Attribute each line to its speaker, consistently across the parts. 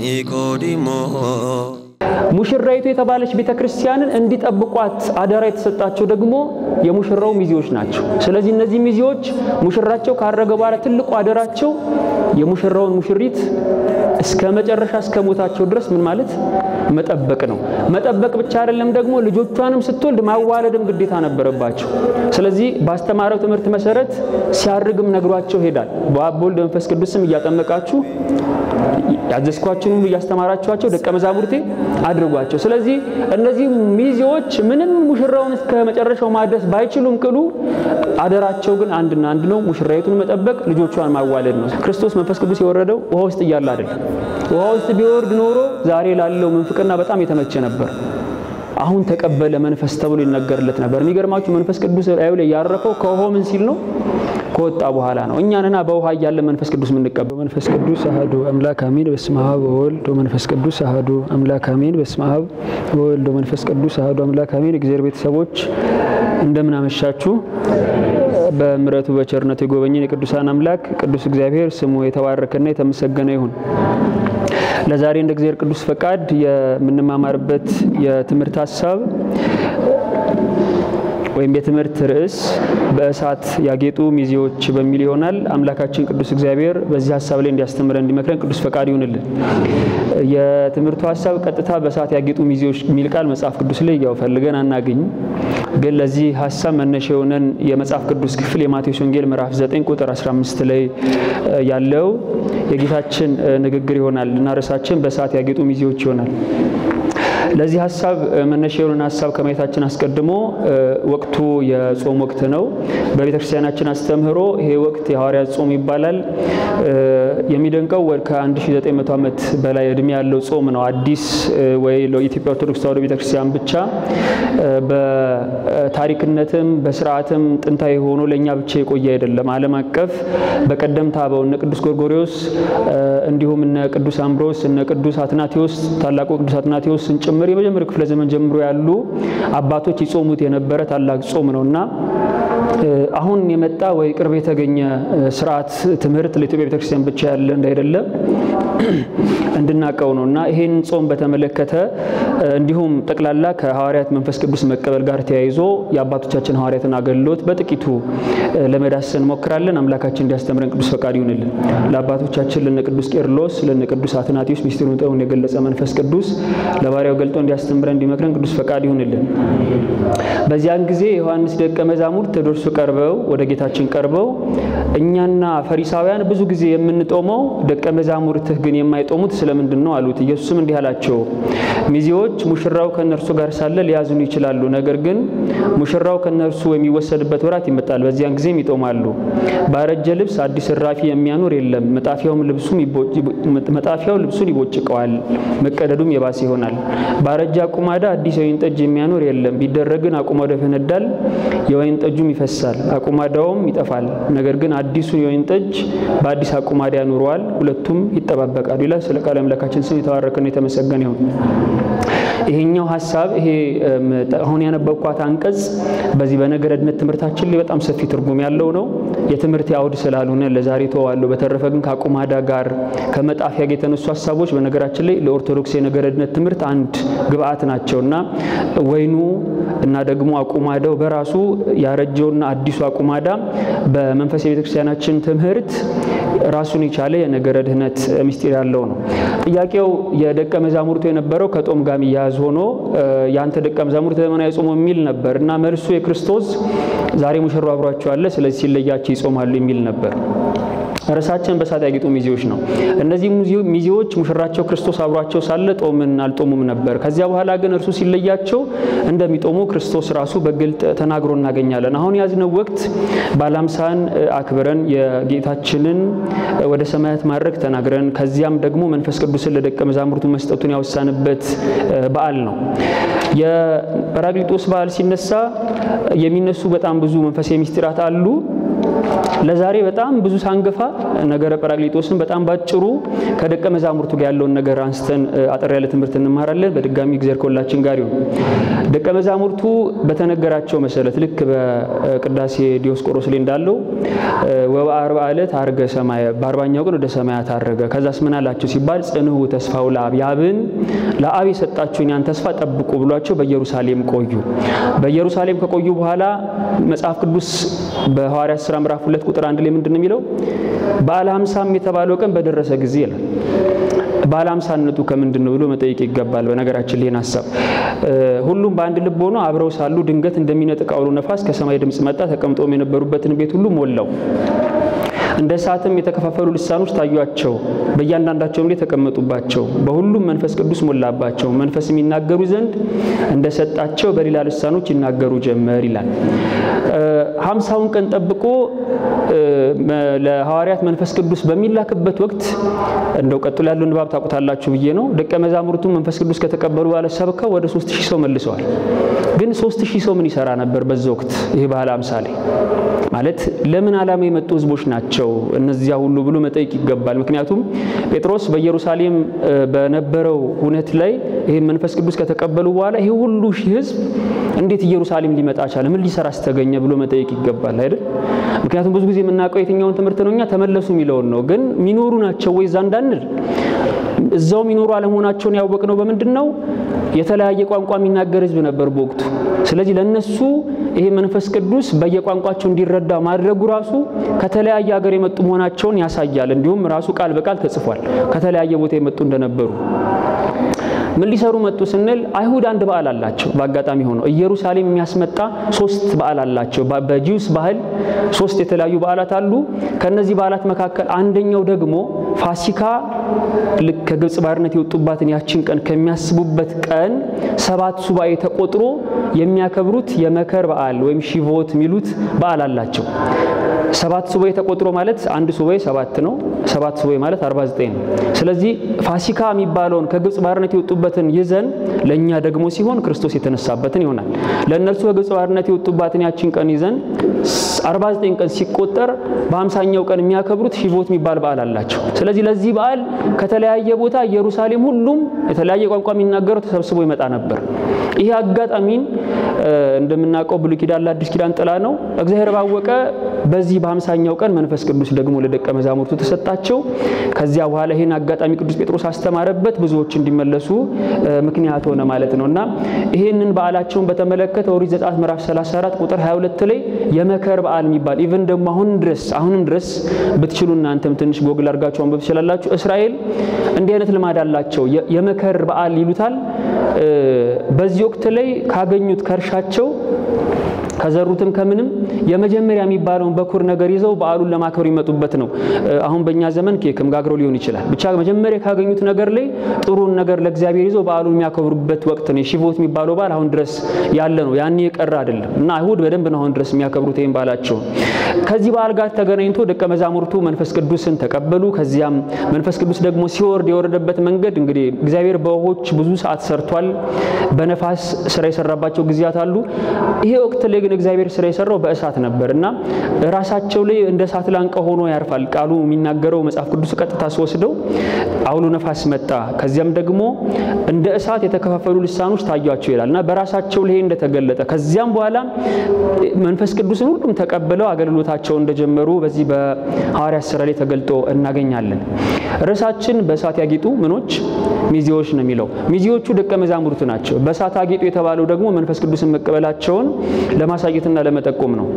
Speaker 1: ኒቆዲሞስ
Speaker 2: ሙሽራይቱ የተባለች ቤተክርስቲያንን እንዲጠብቋት አደራ የተሰጣቸው ደግሞ የሙሽራው ሚዜዎች ናቸው። ስለዚህ እነዚህ ሚዜዎች ሙሽራቸው ካረገ በኋላ ትልቁ አደራቸው የሙሽራውን ሙሽሪት እስከ መጨረሻ እስከ ሞታቸው ድረስ ምን ማለት መጠበቅ ነው። መጠበቅ ብቻ አይደለም ደግሞ ልጆቿንም ስትወልድ ማዋለድም ግዴታ ነበረባቸው። ስለዚህ ባስተማረው ትምህርት መሰረት ሲያርግም ነግሯቸው ሄዳል። በአብ ወልድ መንፈስ ቅዱስም እያጠመቃችሁ ያዘዝኳችሁን እያስተማራችኋቸው ደቀ መዛሙርቴ አድርጓቸው። ስለዚህ እነዚህ ሚዜዎች ምንም ሙሽራውን እስከ መጨረሻው ማድረስ ባይችሉም ቅሉ አደራቸው ግን አንድና አንድ ነው፣ ሙሽራይቱን መጠበቅ፣ ልጆቿን ማዋለድ ነው። ክርስቶስ መንፈስ ቅዱስ የወረደው ውሃ ውስጥ እያለ አይደለም። ውሃ ውስጥ ቢወርድ ኖሮ ዛሬ ላለው ምንፍቅና በጣም የተመቸ ነበር። አሁን ተቀበለ መንፈስ ተብሎ ይነገርለት ነበር። የሚገርማችሁ መንፈስ ቅዱስ ላዩ ላይ ያረፈው ከውሃው ምን ሲል ነው? ከወጣ በኋላ ነው። እኛንና በውሃ ያለ መንፈስ ቅዱስ ምንቀበለው። መንፈስ ቅዱስ አሐዱ አምላክ አሜን። በስመ አብ ወወልድ ወመንፈስ ቅዱስ አሐዱ አምላክ አሜን። በስመ አብ ወወልድ ወመንፈስ ቅዱስ አሐዱ አምላክ አሜን። እግዚአብሔር ቤተሰቦች እንደምን አመሻችሁ። በምሕረቱ በቸርነቱ የጎበኘን የቅዱሳን አምላክ ቅዱስ እግዚአብሔር ስሙ የተባረከና የተመሰገነ ይሁን። ለዛሬ እንደ እግዚአብሔር ቅዱስ ፈቃድ የምንማማርበት የትምህርት ሐሳብ ወይም የትምህርት ርዕስ በእሳት ያጌጡ ሚዜዎች በሚል ይሆናል። አምላካችን ቅዱስ እግዚአብሔር በዚህ ሐሳብ ላይ እንዲያስተምረን እንዲመክረን ቅዱስ ፈቃድ ይሁንልን። የትምህርቱ ሐሳብ ቀጥታ በእሳት ያጌጡ ሚዜዎች የሚል ቃል መጽሐፍ ቅዱስ ላይ ያው ፈልገን አናገኝ። ግን ለዚህ ሐሳብ መነሻ የሆነን የመጽሐፍ ቅዱስ ክፍል የማቴዎስ ወንጌል ምዕራፍ 9 ቁጥር 15 ላይ ያለው የጌታችን ንግግር ይሆናል እና ርዕሳችን በእሳት ያጌጡ ሚዜዎች ይሆናል። ለዚህ ሐሳብ መነሻ የሆነን ሐሳብ ከማየታችን አስቀድሞ ወቅቱ የጾም ወቅት ነው። በቤተክርስቲያናችን አስተምህሮ ይሄ ወቅት የሐዋርያት ጾም ይባላል። የሚደንቀው ከ1900 ዓመት በላይ እድሜ ያለው ጾም ነው። አዲስ ወይ ለኢትዮጵያ ኦርቶዶክስ ተዋሕዶ ቤተክርስቲያን ብቻ በታሪክነትም በስርዓትም ጥንታዊ ሆኖ ለኛ ብቻ የቆየ አይደለም። ዓለም አቀፍ በቀደምት አበው እነ ቅዱስ ጎርጎርዮስ እንዲሁም እነ ቅዱስ አምብሮስ እነ ቅዱስ አትናቴዎስ ታላቁ ቅዱስ አትናቴዎስ ጭምር የመጀመሪያው ክፍለ ዘመን ጀምሮ ያሉ አባቶች ይጾሙት የነበረ ታላቅ ጾም ነውና አሁን የመጣ ወይ ቅርብ የተገኘ ስርዓት ትምህርት ለኢትዮጵያ ቤተክርስቲያን ብቻ ያለ እንዳይደለ እንድናቀው ነውና ይሄን ጾም በተመለከተ እንዲሁም ጠቅላላ ከሐዋርያት መንፈስ ቅዱስ መቀበል ጋር ተያይዞ የአባቶቻችን ሐዋርያትን አገልግሎት በጥቂቱ ለመዳሰስ እንሞክራለን። አምላካችን እንዲያስተምረን ቅዱስ ፈቃድ ይሁንልን። ለአባቶቻችን ለነ ቅዱስ ቄርሎስ ለነ ቅዱስ አትናቴዎስ ሚስጥሩን ጠውን የገለጸ መንፈስ ቅዱስ ለባሪያው ገልጦ እንዲያስተምረን እንዲመክረን ቅዱስ ፈቃድ ይሁንልን። በዚያን ጊዜ ዮሐንስ ደቀ መዛሙርት ወደ እርሱ ቀርበው ወደ ጌታችን ቀርበው እኛና ፈሪሳውያን ብዙ ጊዜ የምንጦመው ደቀ መዛሙርትህ ግን የማይጦሙት ስለምንድን ነው አሉት። ኢየሱስም እንዲህ አላቸው፣ ሚዜዎች ሙሽራው ከነርሱ ጋር ሳለ ሊያዝኑ ይችላሉ፣ ነገር ግን ሙሽራው ከነርሱ የሚወሰድበት ወራት ይመጣል፣ በዚያን ጊዜም ይጦማሉ። ባረጀ ልብስ አዲስ እራፊ የሚያኖር የለም፣ መጣፊያው ልብሱን ይቦጭቀዋል፣ መቀደዱም የባሰ ይሆናል። ባረጀ አቁማዳ አዲስ የወይን ጠጅ የሚያኖር የለም፣ ቢደረግን አቁማዳው ይፈነዳል፣ የወይን ጠጁም ይፈሳል፣ አቁማዳውም ይጠፋል። ነገር ግን አዲሱን የወይን ጠጅ በአዲስ አቁማዳ ያኖረዋል፣ ሁለቱም ይጠባበቃሉ ይላል። ስለ ቃለ አምላካችን ስም የተባረከና የተመሰገነ ይሁን። ይሄኛው ሐሳብ ይሄ አሁን ያነበብኳት አንቀጽ በዚህ በነገረድነት ትምህርታችን ላይ በጣም ሰፊ ትርጉም ያለው ነው። የትምህርት ያውድ ስላልሆነ ለዛሬ ተዋለው። በተረፈ ግን ከአቁማዳ ጋር ከመጣፊያ ጋር የተነሱ ሐሳቦች በነገራችን ላይ ለኦርቶዶክስ የነገረድነት ትምህርት አንድ ግብአት ናቸውና ወይኑ እና ደግሞ አቁማዳው በራሱ ያረጀውና አዲሱ አቁማዳ በመንፈሳዊ ቤተክርስቲያናችን ትምህርት ራሱን የቻለ የነገረድነት ምስጢር ያለው ነው። ጥያቄው የደቀ መዛሙርቱ የነበረው ከጦም ጋር ያዝ ሆኖ ያንተ ደቀ መዛሙርት ለምን አይጾሙ የሚል ነበርና መልሱ የክርስቶስ ዛሬ ሙሽራው አብሯቸው አለ ስለዚህ ሲለያቸው ይጾማሉ የሚል ነበር። ራሳችን በእሳት ያጌጡ ሚዜዎች ነው። እነዚህ ሚዜዎች ሙሽራቸው ክርስቶስ አብሯቸው ሳለ ጦምን አልጦሙም ነበር። ከዚያ በኋላ ግን እርሱ ሲለያቸው እንደሚጦሙ ክርስቶስ ራሱ በግልጥ ተናግሮ እናገኛለን። አሁን ያዝነው ወቅት ባላምሳን አክብረን የጌታችንን ወደ ሰማያት ማድረግ ተናግረን ከዚያም ደግሞ መንፈስ ቅዱስን ለደቀ መዛሙርቱ መስጠቱን ያወሳንበት በዓል ነው። የጰራቅሊጦስ በዓል ሲነሳ የሚነሱ በጣም ብዙ መንፈሳዊ ምስጢራት አሉ። ለዛሬ በጣም ብዙ ሳንገፋ ነገረ ጰራቅሊጦስን በጣም ባጭሩ ከደቀ መዛሙርቱ ጋር ያለውን ነገር አንስተን አጠር ያለ ትምህርት እንማራለን። በድጋሚ እግዚአብሔር ከሁላችን ጋር ይሁን። ደቀ መዛሙርቱ በተነገራቸው መሰረት ልክ በቅዳሴ ዲዮስቆሮስ ላይ እንዳለው ወበአርባ ዕለት አርገ ሰማየ በ40ኛው ቀን ወደ ሰማያት አረገ። ከዛስ ምን አላቸው ሲባል ጽንዑ ተስፋው ለአብ ያብን ለአብ የሰጣችሁን ያን ተስፋ ጠብቁ ብሏቸው በኢየሩሳሌም ቆዩ። በኢየሩሳሌም ከቆዩ በኋላ መጽሐፍ ቅዱስ በሐዋርያት ሥራ ምዕራፍ 2 ቁጥር 1 ላይ ምንድነው የሚለው? በዓለ ሃምሳም የተባለው ቀን በደረሰ ጊዜ ይላል። በዓለ ሃምሳነቱ ከምንድነው ብሎ መጠየቅ ይገባል። በነገራችን ላይ ሐሳብ ሁሉም በአንድ ልብ ሆኖ አብረው ሳሉ ድንገት እንደሚነጥቅ አውሎ ነፋስ ከሰማይ ድምጽ መጣ፣ ተቀምጠው የነበሩበትን ቤት ሁሉ ሞላው። እንደ እሳትም የተከፋፈሉ ልሳኖች ታዩአቸው፣ በእያንዳንዳቸውም ላይ ተቀመጡባቸው። በሁሉም መንፈስ ቅዱስ ሞላባቸው፣ መንፈስ የሚናገሩ ዘንድ እንደሰጣቸው በሌላ ልሳኖች ይናገሩ ጀመር ይላል። 50ውን ቀን ጠብቆ ለሐዋርያት መንፈስ ቅዱስ በሚላክበት ወቅት እንደው ቀጥሎ ያለው ንባብ ታውቁታላችሁ ብዬ ነው። ደቀ መዛሙርቱ መንፈስ ቅዱስ ከተቀበሉ በኋላ ሰብከው ወደ 3000 ሰው መልሰዋል። ግን 3000 ሰው ምን ይሰራ ነበር በዛ ወቅት? ይሄ በዓለ ሃምሳ ላይ ማለት ለምን ዓላማ የመጡ ህዝቦች ናቸው እነዚያ ሁሉ ብሎ መጠየቅ ይገባል። ምክንያቱም ጴጥሮስ በኢየሩሳሌም በነበረው ሁነት ላይ ይሄ መንፈስ ቅዱስ ከተቀበሉ በኋላ ይሄ ሁሉ ህዝብ እንዴት ኢየሩሳሌም ሊመጣ ቻለ? ምን ሊሰራ አስተገኘ ብሎ መጠየቅ ይገባል አይደል? ምክንያቱም ብዙ ጊዜ የምናውቀው የትኛውን ትምህርት ነውኛ ተመለሱ የሚለውን ነው። ግን ሚኖሩ ናቸው ወይ ዛንዳንል እዛው ሚኖሩ አለመሆናቸውን ያወቅነው በምንድነው? የተለያየ ቋንቋ የሚናገር ህዝብ ነበር በወቅቱ። ስለዚህ ለነሱ ይሄ መንፈስ ቅዱስ በየቋንቋቸው እንዲረዳ ማድረጉ ራሱ ከተለያየ ሀገር የመጡ መሆናቸውን ያሳያል። እንዲሁም ራሱ ቃል በቃል ተጽፏል ከተለያየ ቦታ የመጡ እንደነበሩ። ምን ሊሰሩ መጡ ስንል አይሁድ አንድ በዓል አላቸው። በአጋጣሚ ሆኖ ኢየሩሳሌም የሚያስመጣ 3 በዓል አላቸው። በጂውስ ባህል 3 የተለያዩ በዓላት አሉ። ከነዚህ በዓላት መካከል አንደኛው ደግሞ ፋሲካ ልክ ከግብጽ ባርነት የወጡባትን ያችን ቀን ከሚያስቡበት ቀን 7 ሱባኤ ተቆጥሮ የሚያከብሩት የመከር በዓል ወይም ሺቮት ሚሉት በዓል አላቸው። 7 ሱባኤ ተቆጥሮ ማለት አንድ ሱባኤ 7 ነው። 7 ሱባኤ ማለት 49 ነው። ስለዚህ ፋሲካ የሚባለውን ከግብጽ ባርነት የወጡበትን ይዘን ለኛ ደግሞ ሲሆን ክርስቶስ የተነሳበትን ይሆናል። ለእነርሱ ከግብጽ ባርነት የወጡባትን ያችን ቀን ይዘን 49 ቀን ሲቆጠር በ50ኛው ቀን የሚያከብሩት ሺቮት የሚባል በዓል አላቸው። ስለዚህ ለዚህ በዓል ከተለያየ ቦታ ኢየሩሳሌም ሁሉም የተለያየ ቋንቋ የሚናገሩ ተሰብስቦ ይመጣ ነበር። ይሄ አጋጣሚን እንደምናውቀው ብሉይ ኪዳን ለአዲስ ኪዳን ጥላ ነው። እግዚአብሔር ባወቀ በዚህ በ50ኛው ቀን መንፈስ ቅዱስ ደግሞ ለደቀ መዛሙርቱ ተሰጣቸው። ከዚያ በኋላ ይሄን አጋጣሚ ቅዱስ ጴጥሮስ አስተማረበት፣ ብዙዎች እንዲመለሱ ምክንያት ሆነ ማለት ነውና ይሄንን በዓላቸውን በተመለከተ ኦሪት ዘጸአት ምዕራፍ 34 ቁጥር 22 ላይ የመከር በዓል የሚባል ኢቭን ደግሞ አሁንም ድረስ ብትችሉ እናንተም ትንሽ ጎግል አድርጋችሁ አንብቡ ትችላላችሁ። እስራኤል እንዲህ አይነት ልማድ አላቸው። የመከር በዓል ይሉታል። በዚህ ወቅት ላይ ካገኙት ከርሻቸው ከዘሩትም ከምንም የመጀመሪያ የሚባለውን በኩር ነገር ይዘው በዓሉን ለማክበር ይመጡበት ነው። አሁን በእኛ ዘመን ኬክም ጋግረው ሊሆን ይችላል። ብቻ መጀመሪያ ካገኙት ነገር ላይ ጥሩን ነገር ለእግዚአብሔር ይዘው በዓሉን የሚያከብሩበት ወቅት ነው። ሺቮት የሚባለው በዓል አሁን ድረስ ያለ ነው። ያኔ የቀረ አይደለም እና አይሁድ በደንብ ነው አሁን ድረስ የሚያከብሩት ይሄን በዓላቸው። ከዚህ በዓል ጋር ተገናኝቶ ደቀ መዛሙርቱ መንፈስ ቅዱስን ተቀበሉ። ከዚያም መንፈስ ቅዱስ ደግሞ ሲወርድ የወረደበት መንገድ እንግዲህ እግዚአብሔር በውሆች ብዙ ሰዓት ሰርቷል። በነፋስ ስራ የሰራባቸው ጊዜያት አሉ። ይሄ ወቅት ላይ ግን እግዚአብሔር ስራ የሰራው በእሳት ነበርና ራሳቸው ላይ እንደ እሳት ላንቀ ሆኖ ያርፋል። ቃሉ የሚናገረው መጽሐፍ ቅዱስ ቀጥታ ሲወስደው አውሎ ነፋስ መጣ። ከዚያም ደግሞ እንደ እሳት የተከፋፈሉ ልሳኖች ታዩአቸው ይላልና በራሳቸው ላይ እንደተገለጠ ከዚያም በኋላ መንፈስ ቅዱስን ሁሉም ተቀበለው አገልግሎታቸውን እንደጀመሩ በዚህ በሐዋርያት ሥራ ላይ ተገልጦ እናገኛለን። ርዕሳችን በእሳት ያጌጡ ምኖች ሚዜዎች ነው የሚለው። ሚዜዎቹ ደቀ መዛሙርቱ ናቸው። በእሳት ያጌጡ የተባለው ደግሞ መንፈስ ቅዱስን መቀበላቸውን ለማሳየትና ለመጠቆም ነው።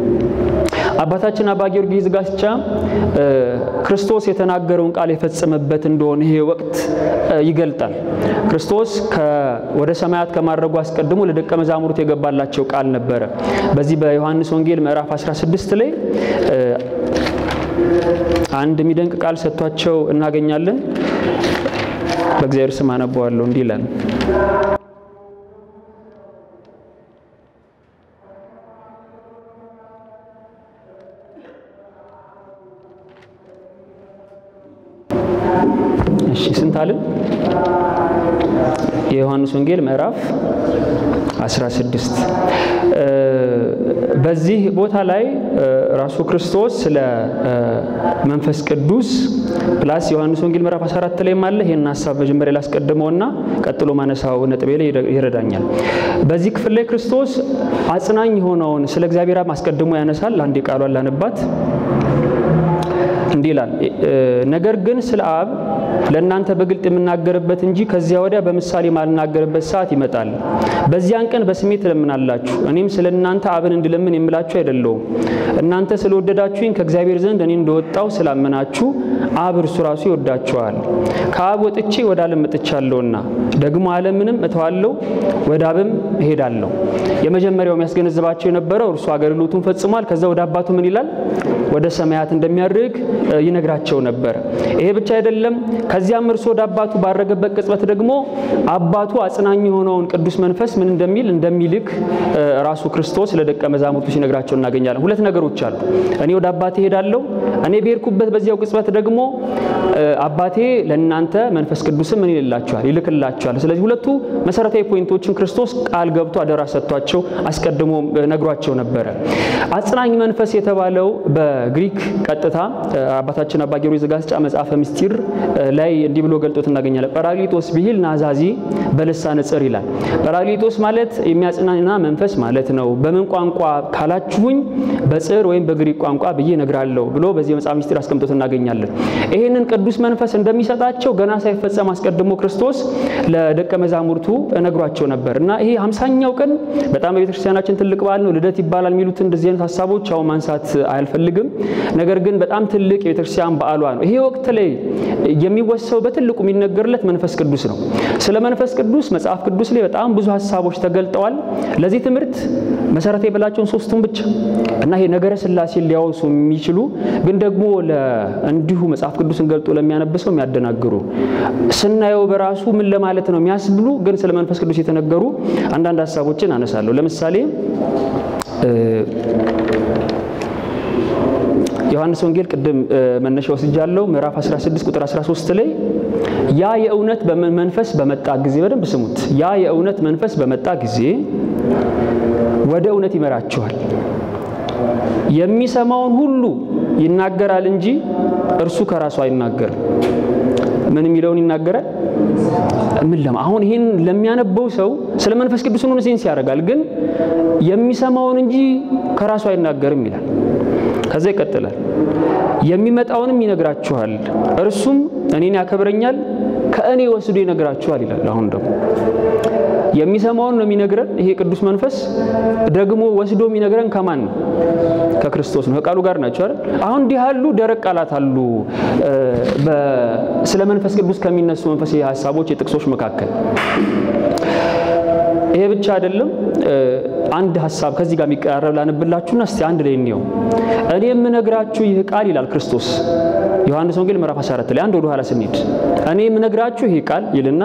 Speaker 2: አባታችን አባ ጊዮርጊስ ዘጋስጫ ክርስቶስ የተናገረውን ቃል የፈጸመበት እንደሆነ ይሄ ወቅት ይገልጣል። ክርስቶስ ወደ ሰማያት ከማድረጉ አስቀድሞ ለደቀ መዛሙርቱ የገባላቸው ቃል ነበረ። በዚህ በዮሐንስ ወንጌል ምዕራፍ 16 ላይ አንድ የሚደንቅ ቃል ሰጥቷቸው እናገኛለን። በእግዚአብሔር ስም አነበዋለሁ። እንዲህ ይላል። እሺ ስንት አለን? የዮሐንስ ወንጌል ምዕራፍ 16 በዚህ ቦታ ላይ ራሱ ክርስቶስ ስለ መንፈስ ቅዱስ ፕላስ ዮሐንስ ወንጌል ምዕራፍ 14 ላይ ማለት ይሄን ሐሳብ መጀመሪያ ላስቀድመውና ቀጥሎ ማነሳው ነጥቤ ላይ ይረዳኛል። በዚህ ክፍል ላይ ክርስቶስ አጽናኝ ሆነውን ስለ እግዚአብሔር አብ አስቀድሞ ያነሳል። አንዴ ቃሏን ላነባት እንዲህ ይላል ነገር ግን ስለ አብ ለእናንተ በግልጥ የምናገርበት እንጂ ከዚያ ወዲያ በምሳሌ ማልናገርበት ሰዓት ይመጣል። በዚያን ቀን በስሜ ትለምናላችሁ እኔም ስለ እናንተ አብን እንድለምን የምላችሁ አይደለም። እናንተ ስለወደዳችሁኝ ከእግዚአብሔር ዘንድ እኔ እንደወጣው ስላመናችሁ አብ እርሱ ራሱ ይወዳችኋል። ከአብ ወጥቼ ወደ ዓለም መጥቻለሁና ደግሞ ዓለምንም እተዋለሁ ወደ አብም እሄዳለሁ። የመጀመሪያው የሚያስገነዝባቸው የነበረው እርሱ አገልግሎቱን ፈጽሟል። ከዛ ወደ አባቱ ምን ይላል ወደ ሰማያት እንደሚያርግ ይነግራቸው ነበር። ይሄ ብቻ አይደለም። ከዚያም እርሱ ወደ አባቱ ባረገበት ቅጽበት ደግሞ አባቱ አጽናኝ የሆነውን ቅዱስ መንፈስ ምን እንደሚልክ ራሱ ክርስቶስ ለደቀ መዛሙርቱ ሲነግራቸው እናገኛለን። ሁለት ነገሮች አሉ። እኔ ወደ አባቴ ሄዳለሁ፣ እኔ በሄድኩበት በዚያው ቅጽበት ደግሞ አባቴ ለእናንተ መንፈስ ቅዱስን ምን ይልክላችኋል። ስለዚህ ሁለቱ መሰረታዊ ፖይንቶችን ክርስቶስ ቃል ገብቶ አደራ ሰጥቷቸው አስቀድሞ ነግሯቸው ነበር። አጽናኝ መንፈስ የተባለው በግሪክ ቀጥታ አባታችን አባ ጊዮርጊስ ዘጋስጫ መጽሐፈ ምስጢር ላይ እንዲህ ብሎ ገልጦት እናገኛለን። ጰራቅሊጦስ ቢል ናዛዚ በልሳነ ጽር ይላል። ጰራቅሊጦስ ማለት የሚያጽናና መንፈስ ማለት ነው። በምን ቋንቋ ካላችሁኝ በጽር ወይም በግሪክ ቋንቋ ብዬ ነግራለሁ ብሎ በዚህ መጽሐፍ ምስጢር አስቀምጦት እናገኛለን። ይሄንን ቅዱስ መንፈስ እንደሚሰጣቸው ገና ሳይፈጸም አስቀድሞ ክርስቶስ ለደቀ መዛሙርቱ ነግሯቸው ነበርና ይሄ 50ኛው ቀን በጣም በቤተክርስቲያናችን ትልቅ በዓል ነው። ልደት ይባላል የሚሉት እንደዚህ አይነት ሐሳቦች አሁን ማንሳት አልፈልግም። ነገር ግን በጣም ትልቅ የቤተክርስቲያን በዓሏ ነው። ይሄ ወቅት ላይ የሚወሰው በትልቁ የሚነገርለት መንፈስ ቅዱስ ነው። ስለ መንፈስ ቅዱስ መጽሐፍ ቅዱስ ላይ በጣም ብዙ ሐሳቦች ተገልጠዋል። ለዚህ ትምህርት መሰረታዊ የበላቸውን ሶስቱን ብቻ እና ይሄ ነገረ ሥላሴ ሊያወሱ የሚችሉ ግን ደግሞ እንዲሁ መጽሐፍ ቅዱስን ገልጦ ለሚያነብሰው የሚያደናግሩ ስናየው በራሱ ምን ለማለት ነው የሚያስብሉ ግን ስለ መንፈስ ቅዱስ የተነገሩ አንዳንድ ሐሳቦችን አነሳለሁ። ለምሳሌ ዮሐንስ ወንጌል ቅድም መነሻው ወስጃለሁ ምዕራፍ 16 ቁጥር 13 ላይ ያ የእውነት መንፈስ በመጣ ጊዜ በደንብ ስሙት። ያ የእውነት መንፈስ በመጣ ጊዜ ወደ እውነት ይመራችኋል። የሚሰማውን ሁሉ ይናገራል እንጂ እርሱ ከራሱ አይናገርም። ምን የሚለውን ይናገራል? አሁን ይሄን ለሚያነበው ሰው ስለ መንፈስ ቅዱስ ነው ሴንስ ያደርጋል። ግን የሚሰማውን እንጂ ከራሱ አይናገርም ይላል። ከዛ ይቀጥላል የሚመጣውንም ይነግራችኋል እርሱም እኔን ያከብረኛል ከእኔ ወስዶ ይነግራችኋል ይላል። አሁን ደግሞ የሚሰማውን ነው የሚነግረን ይሄ ቅዱስ መንፈስ ደግሞ ወስዶ የሚነግረን ከማን ነው? ከክርስቶስ ነው። ከቃሉ ጋር ናቸው አይደል? አሁን እንዲህ ያሉ ደረቅ ቃላት አሉ ስለ መንፈስ ቅዱስ ከሚነሱ መንፈሳዊ ሐሳቦች የጥቅሶች መካከል። ይሄ ብቻ አይደለም። አንድ ሐሳብ ከዚህ ጋር የሚቀራረብ ላነብላችሁና እስቲ አንድ ላይ እንየው። እኔ የምነግራችሁ ይህ ቃል ይላል ክርስቶስ ዮሐንስ ወንጌል ምዕራፍ 14 ላይ አንድ ወደ ኋላ ስንሄድ እኔ የምነግራችሁ ይህ ቃል ይልና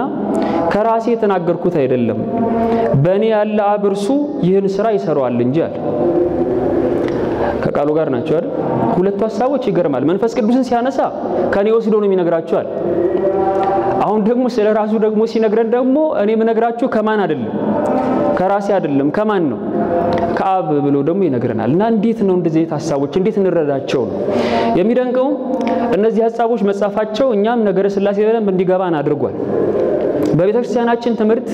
Speaker 2: ከራሴ የተናገርኩት አይደለም በእኔ ያለ አብ እርሱ ይህን ሥራ ይሰራዋል እንጂ አለ። ከቃሉ ጋር ናቸው አይደል? ሁለቱ ሐሳቦች ይገርማል። መንፈስ ቅዱስን ሲያነሳ ከኔ ወስዶ ነው የሚነግራችኋል። አሁን ደግሞ ስለራሱ ደግሞ ሲነግረን ደግሞ እኔ የምነግራችሁ ከማን አይደለም ከራሴ አይደለም ከማን ነው? ከአብ ብሎ ደግሞ ይነግረናል። እና እንዴት ነው እንደዚህ ሐሳቦች እንዴት እንረዳቸው ነው የሚደንቀው። እነዚህ ሐሳቦች መጻፋቸው እኛም ነገረ ሥላሴ በደንብ እንዲገባን አድርጓል። በቤተክርስቲያናችን ትምህርት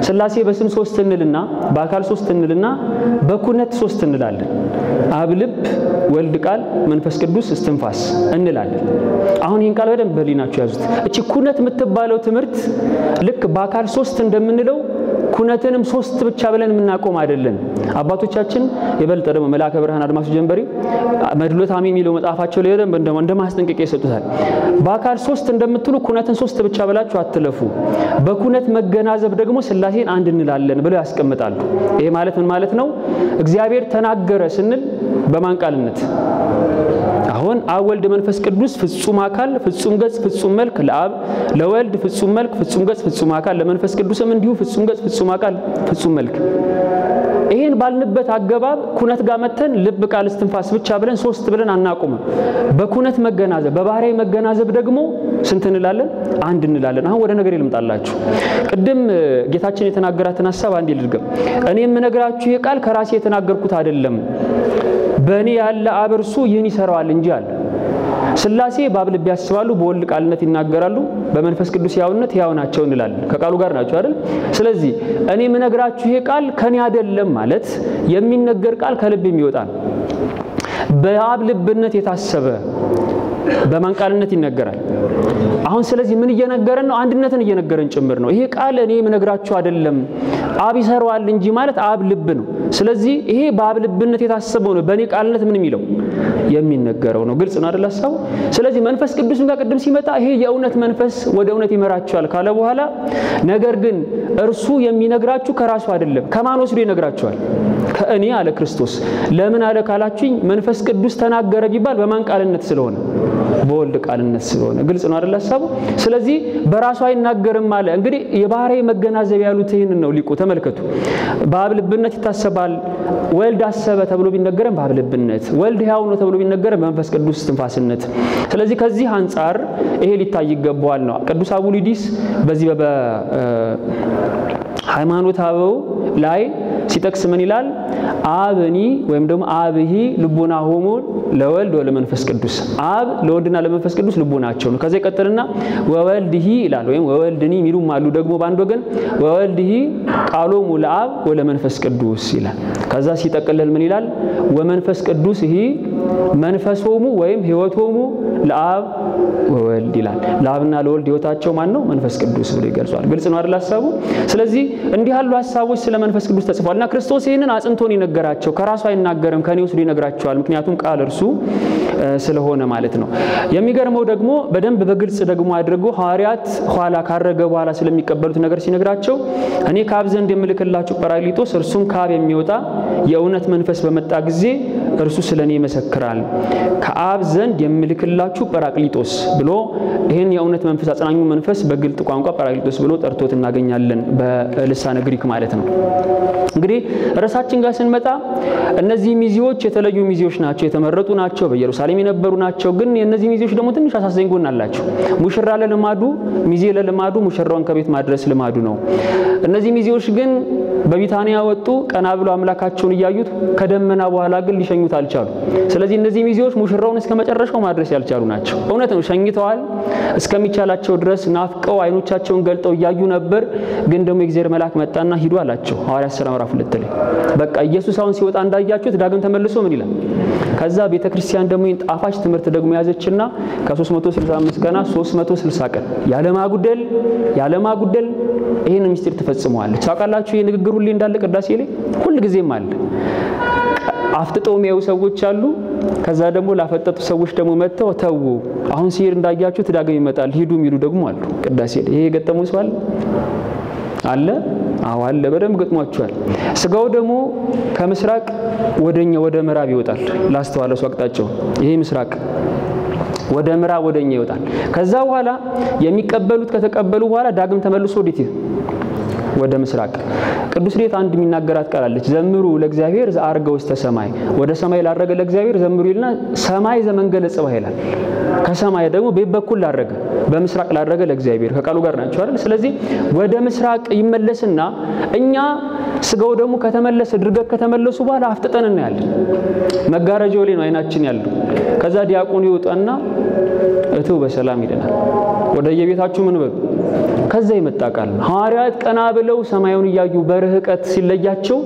Speaker 2: ሥላሴ በስም 3 እንልና በአካል 3 እንልና በኩነት 3 እንላለን። አብ ልብ፣ ወልድ ቃል፣ መንፈስ ቅዱስ እስትንፋስ እንላለን። አሁን ይህን ቃል በደንብ በሊናችሁ ያዙት። እቺ ኩነት የምትባለው ትምህርት ልክ በአካል 3 እንደምንለው ኩነትንም 3 ብቻ ብለን የምናቆም አይደለም። አባቶቻችን የበለጠ ደግሞ መልአከ ብርሃን አድማሱ ጀንበሪ መድሎት አሜን የሚለው መጽሐፋቸው ላይ ደንብ እንደማስጠንቀቂያ ይሰጡታል። በአካል 3 እንደምትሉ ኩነትን 3 ብቻ ብላችሁ አትለፉ። በኩነት መገናዘብ ደግሞ ሥላሴን አንድ እንላለን ብለው ያስቀምጣሉ። ይሄ ማለት ምን ማለት ነው? እግዚአብሔር ተናገረ ስንል በማን ቃልነት? አሁን አብ ወልድ መንፈስ ቅዱስ ፍጹም አካል ፍጹም ገጽ ፍጹም መልክ ለአብ ለወልድ ፍጹም መልክ ፍጹም ገጽ ፍጹም አካል ለመንፈስ ቅዱስም እንዲሁ ፍጹም ገጽ ፍጹም አካል ፍጹም መልክ ይሄን ባልንበት አገባብ ኩነት ጋር መተን ልብ ቃል እስትንፋስ ብቻ ብለን ሶስት ብለን አናቆም በኩነት መገናዘብ በባህሪ መገናዘብ ደግሞ ስንት እንላለን አንድ እንላለን አሁን ወደ ነገር ይልምጣላችሁ ቅድም ጌታችን የተናገራትን ሐሳብ አንድ ይልድገም እኔ የምነግራችሁ የቃል ከራሴ የተናገርኩት አይደለም በእኔ ያለ አበርሱ ይህን ይሰራዋል እንጂ አለ ስላሴ በአብ ልብ ያስባሉ በወልድ ቃልነት ይናገራሉ በመንፈስ ቅዱስ ያውነት ያው ናቸው እንላለን ከቃሉ ጋር ናቸው አይደል ስለዚህ እኔ የምነግራችሁ ይሄ ቃል ከኔ አይደለም ማለት የሚነገር ቃል ከልብ የሚወጣ ነው በአብ ልብነት የታሰበ በማን ቃልነት ይነገራል አሁን ስለዚህ ምን እየነገረን ነው አንድነትን እየነገረን ጭምር ነው ይሄ ቃል እኔ የምነግራችሁ አይደለም አብ ይሰራዋል እንጂ ማለት አብ ልብ ነው ስለዚህ ይሄ በአብ ልብነት የታሰበው ነው በእኔ ቃልነት ምን የሚለው የሚነገረው ነው ግልጽ ነው አይደል ሐሳቡ ስለዚህ መንፈስ ቅዱስን ጋር ቅድም ሲመጣ ይሄ የእውነት መንፈስ ወደ እውነት ይመራችኋል ካለ በኋላ ነገር ግን እርሱ የሚነግራችሁ ከራሱ አይደለም ከማን ወስዶ ይነግራችኋል ከእኔ አለ ክርስቶስ ለምን አለ ካላችሁኝ መንፈስ ቅዱስ ተናገረ ቢባል በማን ቃልነት ስለሆነ በወልድ ቃልነት ስለሆነ ግልጽ ነው አይደል ሐሳቡ ስለዚህ በራሱ አይናገርም አለ እንግዲህ የባህሪ መገናዘብ ያሉት ይሄንን ነው ሊቁ ተመልከቱ በአብ ልብነት ይታሰባል ወልድ አሰበ ተብሎ ቢነገረን በአብ ልብነት ወልድ ያው ነው ተብሎ ቢነገረን በመንፈስ ቅዱስ እስትንፋስነት ስለዚህ ከዚህ አንፃር ይሄ ሊታይ ይገባዋል ነው ቅዱስ አቡሊዲስ በዚህ ሃይማኖት አበው ላይ ሲጠቅስ ምን ይላል አብኒ ወይም ደግሞ አብሂ ልቦና ሆሞ ለወልድ ወለመንፈስ ቅዱስ አብ ለወልድና ለመንፈስ ቅዱስ ልቦናቸው ነው ከዛ ይቀጥልና ወወልድሂ ይላል ወይም ወወልድኒ ሚሉም አሉ ደግሞ ባንድ ወገን ወወልድሂ ቃሎሙ ለአብ ወለመንፈስ ቅዱስ ይላል ከዛ ሲጠቅልል ምን ይላል ወመንፈስ ቅዱስ ይሄ መንፈሶሙ ወይም ህይወቶሙ ለአብ ወወልድ ይላል ለአብና ለወልድ ህይወታቸው ማን ነው መንፈስ ቅዱስ ብሎ ይገልጻል ግልጽ ነው አይደል ሐሳቡ ስለዚህ እንዲህ ያሉ ሐሳቦች ስለ መንፈስ ቅዱስ ተጽፏልና ክርስቶስ ይሄንን አጽንቶን ይነገራቸው ከራሱ አይናገርም ከኔ ወስዶ ይነግራቸዋል ምክንያቱም ቃል እርሱ ስለሆነ ማለት ነው የሚገርመው ደግሞ በደንብ በግልጽ ደግሞ አድርጎ ሐዋርያት ኋላ ካረገ በኋላ ስለሚቀበሉት ነገር ሲነግራቸው እኔ ከአብ ዘንድ የምልክላችሁ ጰራቅሊጦስ እርሱም ከአብ የሚወጣ የእውነት መንፈስ በመጣ ጊዜ እርሱ ስለኔ ይመሰክራል ከአብ ዘንድ የምልክላችሁ ጰራቅሊጦስ ብሎ ይሄን የእውነት መንፈስ አጽናኙ መንፈስ በግልጥ ቋንቋ ጰራቅሊጦስ ብሎ ጠርቶት እናገኛለን በልሳነ ግሪክ ማለት ነው እንግዲህ ራሳችን ጋር ስንመጣ እነዚህ ሚዚዎች የተለዩ ሚዚዎች ናቸው የተመረጡ ናቸው በኢየሩሳሌም የነበሩ ናቸው ግን የነዚህ ሚዚዎች ደግሞ ትንሽ አሳዘኝ ጎን አላቸው ሙሽራ ለልማዱ ሚዚ ለልማዱ ሙሽራውን ከቤት ማድረስ ልማዱ ነው እነዚህ ሚዚዎች ግን በቢታንያ ወጡ ቀና ብለው አምላካቸውን ያዩት ከደመና በኋላ ግን ሊሸኙት አልቻሉ ስለዚህ እነዚህ ሚዚዎች ሙሽራውን እስከመጨረሻው ማድረስ ያልቻሉ ናቸው እውነት ነው ሸኝተዋል እስከሚቻላቸው ድረስ ናፍቀው አይኖቻቸውን ገልጠው ያዩ ነበር ግን ደግሞ የእግዚአብሔር መልአክ መጣና ሂዱ አላቸው ሐዋርያት ሥራ ምዕራፍ 2 ላይ በቃ ኢየሱስ አሁን ሲወጣ እንዳያችሁት ዳግም ተመልሶ ምን ይላል ከዛ ቤተክርስቲያን ደግሞ ጣፋጭ ትምህርት ደግሞ ያዘችና ከ365 ቀና 360 ቀን ያለማጉደል ይሄን ምስጢር ተፈጽሟለች ታውቃላችሁ ይሄ ንግግር ሁሉ እንዳለ ቅዳሴ ላይ ሁሉ ጊዜም አለ አፍጥጠው የሚያዩ ሰዎች አሉ ከዛ ደግሞ ላፈጠጡ ሰዎች ደግሞ መተው ተው አሁን ሲሄድ እንዳያችሁት ዳግም ይመጣል ሂዱ የሚሉ ደግሞ አሉ ቅዳሴ ላይ ይሄ ገጠሙ ሰዋል አለ አዋለ በደም ገጥሟቸዋል ስጋው ደግሞ ከምስራቅ ወደ ምዕራብ ይወጣል ላስተዋለሱ አቅጣጫው ይሄ ምስራቅ ወደ ምዕራብ ወደኛ ይወጣል ከዛ በኋላ የሚቀበሉት ከተቀበሉ በኋላ ዳግም ተመልሶ ወዲት ወደ ምስራቅ ቅዱስ ሌት አንድ የሚናገራት ቃል አለች ዘምሩ ለእግዚአብሔር ዘአርገ ውስተ ሰማይ ወደ ሰማይ ላረገ ለእግዚአብሔር ዘምሩ ይልና ሰማይ ዘመንገለ ጽባህ ይላል ከሰማይ ደግሞ በበኩል ላረገ በምስራቅ ላረገ ለእግዚአብሔር ከቃሉ ጋር ናቸው አይደል ስለዚህ ወደ ምስራቅ ይመለስና እኛ ስጋው ደግሞ ከተመለሰ ድርገት ከተመለሱ በኋላ አፍጥጠን እናያለን መጋረጃው ላይ ነው አይናችን ያለው ከዛ ዲያቆኑ ይወጣና እቱ በሰላም ይደናል ወደ የቤታችሁ ምን በሉ ከዛ ይመጣቃል ሐዋርያት ቀና ብለው ሰማዩን ያዩ በርህቀት ሲለያቸው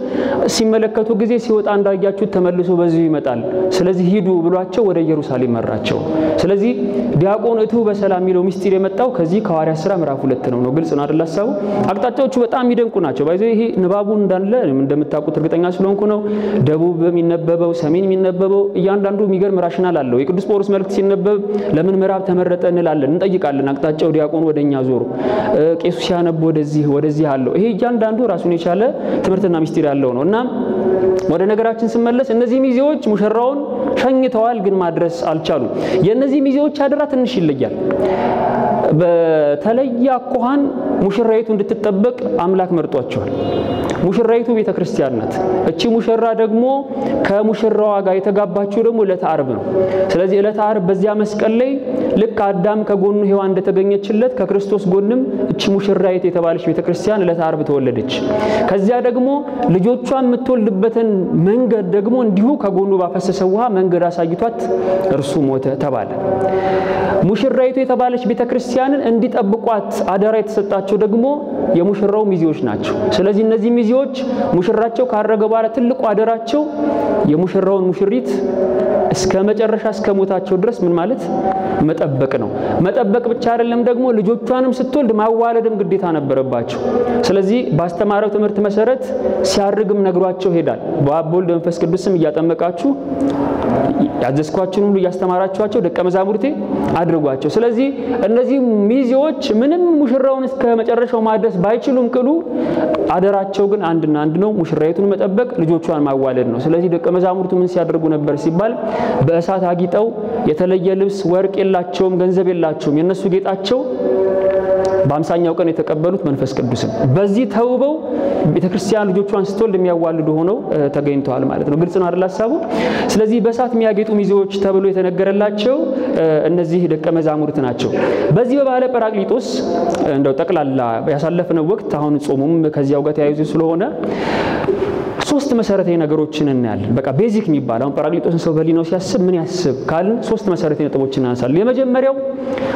Speaker 2: ሲመለከቱ ጊዜ ሲወጣ እንዳያችሁ ተመልሶ በዚህ ይመጣል ስለዚህ ሂዱ ብሏቸው ወደ ኢየሩሳሌም መራቸው ስለዚህ ዲያቆኑ እቱ በሰላም ሚለው ምስጢር የመጣው ከዚህ ከሐዋርያት ሥራ ምዕራፍ 2 ነው ግልጽ ነው አይደል ሐሳቡ አቅጣጫዎቹ በጣም ይደንቁ ናቸው ባይዘው ይሄ ንባቡ እንዳለ እንደምታውቁት እርግጠኛ ስለሆንኩ ነው ደቡብ በሚነበበው ሰሜን የሚነበበው እያንዳንዱ የሚገርም ራሽናል አለው የቅዱስ ጳውሎስ መልእክት ሲነበብ ለምን ምዕራብ ተመረጠ እንላለን እንጠይቃለን አቅጣጫው ዲያቆኑ ወደኛ ዞሩ ቄሱ ሲያነብ ወደዚህ አለው ይሄ እያንዳንዱ ራሱን የቻለ ትምህርትና ምስጢር ያለው ነውና ወደ ነገራችን ስመለስ እነዚህ ሚዜዎች ሙሽራውን ሸኝተዋል ግን ማድረስ አልቻሉ የነዚህ ሚዜዎች አደራ ትንሽ ይለያል በተለየ አኳኋን ሙሽራይቱ እንድትጠበቅ አምላክ መርጧቸዋል። ሙሽራይቱ ቤተክርስቲያን ናት። እቺ ሙሽራ ደግሞ ከሙሽራዋ ጋር የተጋባችው ደግሞ ዕለተ ዓርብ ነው። ስለዚህ ዕለተ ዓርብ በዚያ መስቀል ላይ ልክ አዳም ከጎኑ ሔዋን እንደተገኘችለት ከክርስቶስ ጎንም እቺ ሙሽራይት የተባለች ቤተክርስቲያን ዕለተ ዓርብ ተወለደች። ከዚያ ደግሞ ልጆቿን የምትወልድበትን መንገድ ደግሞ እንዲሁ ከጎኑ ባፈሰሰ ውሃ መንገድ አሳይቷት እርሱ ሞተ ተባለ። ሙሽራይቱ የተባለች ቤተክርስቲያንን እንዲጠብቋት አደራ የተሰጣቸው ደግሞ የሙሽራው ሚዜዎች ናቸው። ስለዚህ እነዚህ ሚዜዎች ሙሽራቸው ካረገ በኋላ ትልቁ አደራቸው የሙሽራውን ሙሽሪት እስከ መጨረሻ እስከ ሞታቸው ድረስ ምን ማለት መጠበቅ ነው። መጠበቅ ብቻ አይደለም ደግሞ ልጆቿንም ስትወልድ ማዋለድም ግዴታ ነበረባቸው። ስለዚህ ባስተማረው ትምህርት መሰረት ሲያርግም ነግሯቸው ሄዳል። በአብ ወልድ መንፈስ ቅዱስም እያጠመቃችሁ ያዘዝኳችሁን ሁሉ ያስተማራችኋቸው ደቀ መዛሙርቴ አድርጓቸው። ስለዚህ እነዚህ ሚዜዎች ምንም ሙሽራውን እስከ መጨረሻው ማድረስ ባይችሉም ቅሉ አደራቸው ግን አንድና አንድ ነው፣ ሙሽራይቱን መጠበቅ፣ ልጆቿን ማዋለድ ነው። ስለዚህ ደቀ መዛሙርቱ ምን ሲያደርጉ ነበር ሲባል በእሳት አጊጠው የተለየ ልብስ ወርቅ የላቸውም፣ ገንዘብ የላቸውም። የነሱ ጌጣቸው በአምሳኛው ቀን የተቀበሉት መንፈስ ቅዱስን በዚህ ተውበው ቤተክርስቲያን ልጆቿን ስትወልድ የሚያዋልዱ ሆነው ተገኝተዋል ማለት ነው። ግልጽ ነው አይደል ሐሳቡ? ስለዚህ በእሳት የሚያጌጡ ሚዜዎች ተብሎ የተነገረላቸው እነዚህ ደቀ መዛሙርት ናቸው። በዚህ በባለ ጰራቅሊጦስ እንደው ጠቅላላ ያሳለፈነው ወቅት አሁን ጾሙም ከዚያው ጋር ተያይዞ ስለሆነ ሶስት መሰረታዊ ነገሮችን እናያለን። በቃ ቤዚክ የሚባል አሁን ጰራቅሊጦስን ሰው በሊናው ሲያስብ ምን ያስብ ካልን ሶስት መሰረታዊ ነጥቦችን እናንሳለን። የመጀመሪያው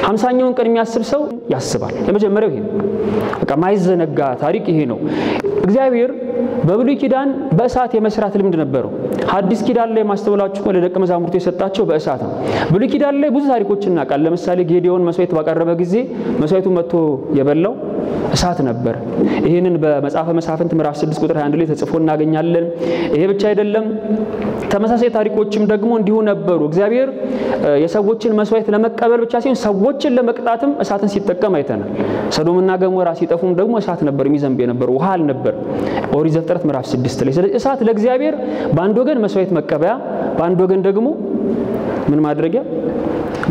Speaker 2: 50ኛውን ቀን የሚያስብ ሰው ያስባል። የመጀመሪያው ይሄ በቃ ማይዘነጋ ታሪክ ይሄ ነው። እግዚአብሔር በብሉይ ኪዳን በእሳት የመስራት ልምድ ነበረው። ሐዲስ ኪዳን ላይ ማስተዋላችሁ ለደቀ መዛሙርቱ የሰጣቸው በእሳት ነው። ብሉይ ኪዳን ላይ ብዙ ታሪኮችን እናውቃለን። ለምሳሌ ጌዲዮን መስዋዕት ባቀረበ ጊዜ መስዋዕቱ መጥቶ የበላው እሳት ነበር። ይሄንን በመጽሐፈ መሳፍንት ምዕራፍ 6 ቁጥር 21 ላይ ተጽፎ እናገኛለን። ይሄ ብቻ አይደለም፣ ተመሳሳይ ታሪኮችም ደግሞ እንዲሁ ነበሩ። እግዚአብሔር የሰዎችን መስዋዕት ለመቀበል ብቻ ሳይሆን ሰዎችን ለመቅጣትም እሳትን ሲጠቀም አይተናል። ሰዶምና ገሞራ ሲጠፉም ደግሞ እሳት ነበር የሚዘንብ የነበረው፣ ውሃ አልነበር። ኦሪት ዘፍጥረት ምዕራፍ 6 ላይ ስለዚህ እሳት ለእግዚአብሔር በአንድ ወገን መስዋዕት መቀበያ፣ በአንድ ወገን ደግሞ ምን ማድረጊያ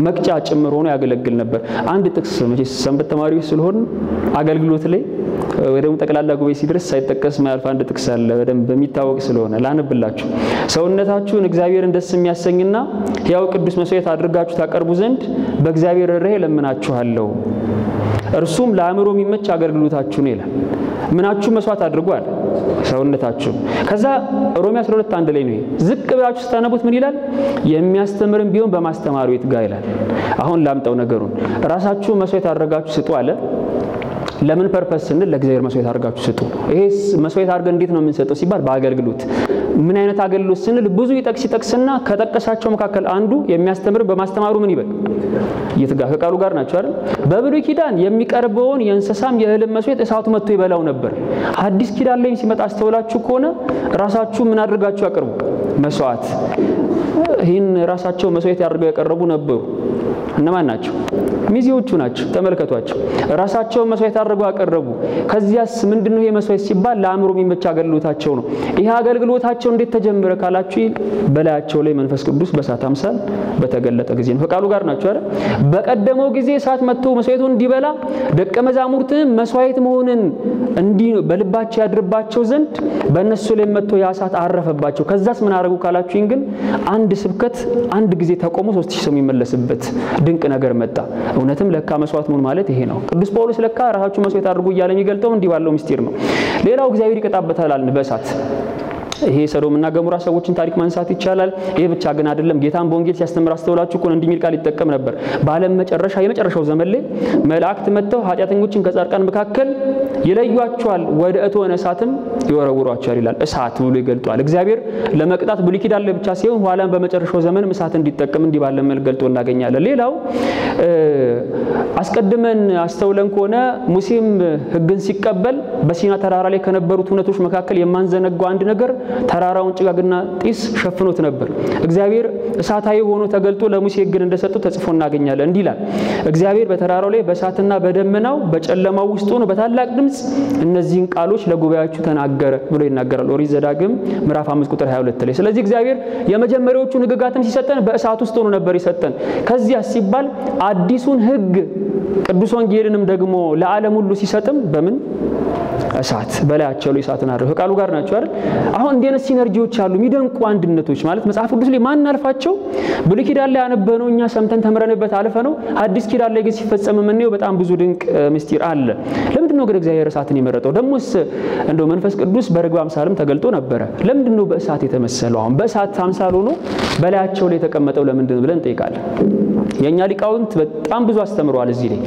Speaker 2: መቅጫ ጭምር ሆኖ ያገለግል ነበር። አንድ ጥቅስ መቼስ ሰንበት ተማሪዎች ስለሆን አገልግሎት ላይ ወደም ጠቅላላ ጉባኤ ሲደርስ ሳይጠቀስ ማያልፍ አንድ ጥቅስ አለ በደንብ በሚታወቅ ስለሆነ ላነብላችሁ። ሰውነታችሁን እግዚአብሔርን ደስ የሚያሰኝና ሕያው ቅዱስ መስዋዕት አድርጋችሁ ታቀርቡ ዘንድ በእግዚአብሔር ርኅራኄ ለምናችኋለሁ፣ እርሱም ለአእምሮ የሚመች አገልግሎታችሁ ነው ይላል። ምናችሁ መስዋዕት አድርጓል ሰውነታችሁ። ከዛ ሮሜ 12:1 ላይ ነው ዝቅ ብላችሁ ስታነቡት ምን ይላል? የሚያስተምርም ቢሆን በማስተማሩ ይትጋ ይላል። አሁን ላምጣው ነገሩን። ራሳችሁ መስዋዕት አድርጋችሁ ስጡ አለ። ለምን ፐርፐስ ስንል ለእግዚአብሔር መስዋዕት አድርጋችሁ ስጡ። ይሄስ መስዋዕት አድርገን እንዴት ነው የምንሰጠው ሲባል በአገልግሎት። ምን አይነት አገልግሎት ስንል ብዙ ይጠቅስና ከጠቀሳቸው መካከል አንዱ የሚያስተምር በማስተማሩ ምን ይበል ይትጋ። ከቃሉ ጋር ናቸው አይደል? በብሉይ ኪዳን የሚቀርበውን የእንስሳም የእህልም መስዋዕት እሳቱ መጥቶ ይበላው ነበር። ሐዲስ ኪዳን ላይ ሲመጣ አስተውላችሁ ከሆነ ራሳችሁ ምን አድርጋችሁ አቅርቡ መስዋዕት። ይህን ራሳቸው መስዋዕት ያድርገው ያቀረቡ ነበሩ። እነማን ናቸው? ሚዜዎቹ ናቸው። ተመልከቷቸው። ራሳቸው መስዋዕት አድርገው አቀረቡ። ከዚያስ ምንድነው ይሄ መስዋዕት ሲባል ለአእምሮ የሚመች አገልግሎታቸው ነው። ይሄ አገልግሎታቸው እንዴት ተጀመረ ካላችሁ በላያቸው ላይ መንፈስ ቅዱስ በእሳት አምሳል በተገለጠ ጊዜ ነው። ከቃሉ ጋር ናቸው አይደል? በቀደመው ጊዜ እሳት መጥቶ መስዋዕቱን እንዲበላ ደቀ መዛሙርትም መስዋዕት መሆንን እንዲህ በልባቸው ያድርባቸው ዘንድ በእነሱ ላይ መጥቶ ያ እሳት አረፈባቸው። ከዛስ ምን አደረጉ ካላችሁ ግን አንድ ስብከት አንድ ጊዜ ተቆሞ 3000 ሰው የሚመለስበት ድንቅ ነገር መጣ። እውነትም ለካ መስዋዕት መሆን ማለት ይሄ ነው። ቅዱስ ጳውሎስ ለካ ራሳችሁ መስዋዕት አድርጉ እያለ የሚገልጠው እንዲህ ባለው ምስጢር ነው። ሌላው እግዚአብሔር ይቀጣበታል አልን በእሳት። ይሄ ሰዶምና ገሞራ ሰዎችን ታሪክ ማንሳት ይቻላል። ይሄ ብቻ ግን አይደለም። ጌታን በወንጌል ሲያስተምር አስተውላችሁ እኮ እንዲህ የሚል ቃል ይጠቀም ነበር። በዓለም መጨረሻ የመጨረሻው ዘመን ላይ መላእክት መጥተው ኃጢአተኞችን ከጻድቃን መካከል ይለዩዋቸዋል፣ ወደ እቶነ እሳትም ይወረውሯቸዋል ይላል። እሳት ብሎ ይገልጧል። እግዚአብሔር ለመቅጣት ብሉይ ኪዳን ላይ ብቻ ሳይሆን ኋላም በመጨረሻው ዘመን እሳት እንዲጠቀም እንዲህ ባለ መልክ ገልጦ እናገኛለን። ሌላው አስቀድመን አስተውለን ከሆነ ሙሴም ሕግን ሲቀበል በሲና ተራራ ላይ ከነበሩት ሁነቶች መካከል የማንዘነጋው አንድ ነገር ተራራውን ጭጋግና ጢስ ሸፍኖት ነበር እግዚአብሔር እሳታዊ ሆኖ ተገልጦ ለሙሴ ሕግን እንደሰጠው ተጽፎ እናገኛለን እንዲላል እግዚአብሔር በተራራው ላይ በእሳትና በደመናው በጨለማው ውስጥ ሆኖ በታላቅ ድምጽ እነዚህን ቃሎች ለጉባኤያችሁ ተናገረ ብሎ ይናገራል ኦሪት ዘዳግም ምዕራፍ 5 ቁጥር 22 ላይ ስለዚህ እግዚአብሔር የመጀመሪያዎቹ ሕግጋትን ሲሰጠን በእሳት ውስጥ ሆኖ ነበር ይሰጠን ከዚያ ሲባል አዲሱን ሕግ ቅዱስ ወንጌልንም ደግሞ ለዓለም ሁሉ ሲሰጥም በምን እሳት በላያቸው ላይ እሳትን አድርገው ከቃሉ ጋር ናቸው አይደል አሁን እንደነ ሲነርጂዎች አሉ የሚደንቁ አንድነቶች ማለት መጽሐፍ ቅዱስ ላይ ማን አልፋቸው ብሉይ ኪዳን ላይ ያነበነው እኛ ሰምተን ተምረንበት አልፈነው አዲስ ኪዳን ላይ ግን ሲፈጸም ምንየው በጣም ብዙ ድንቅ ምስጢር አለ ለምንድነው ግን እግዚአብሔር እሳትን የመረጠው ደሞስ እንደው መንፈስ ቅዱስ በርግብ አምሳልም ተገልጦ ነበር ለምንድነው በእሳት የተመሰለው አሁን በእሳት አምሳል ሆኖ በላያቸው ላይ ተቀመጠው ለምንድነው ብለን ጠይቃለን የኛ ሊቃውንት በጣም ብዙ አስተምረዋል እዚህ ላይ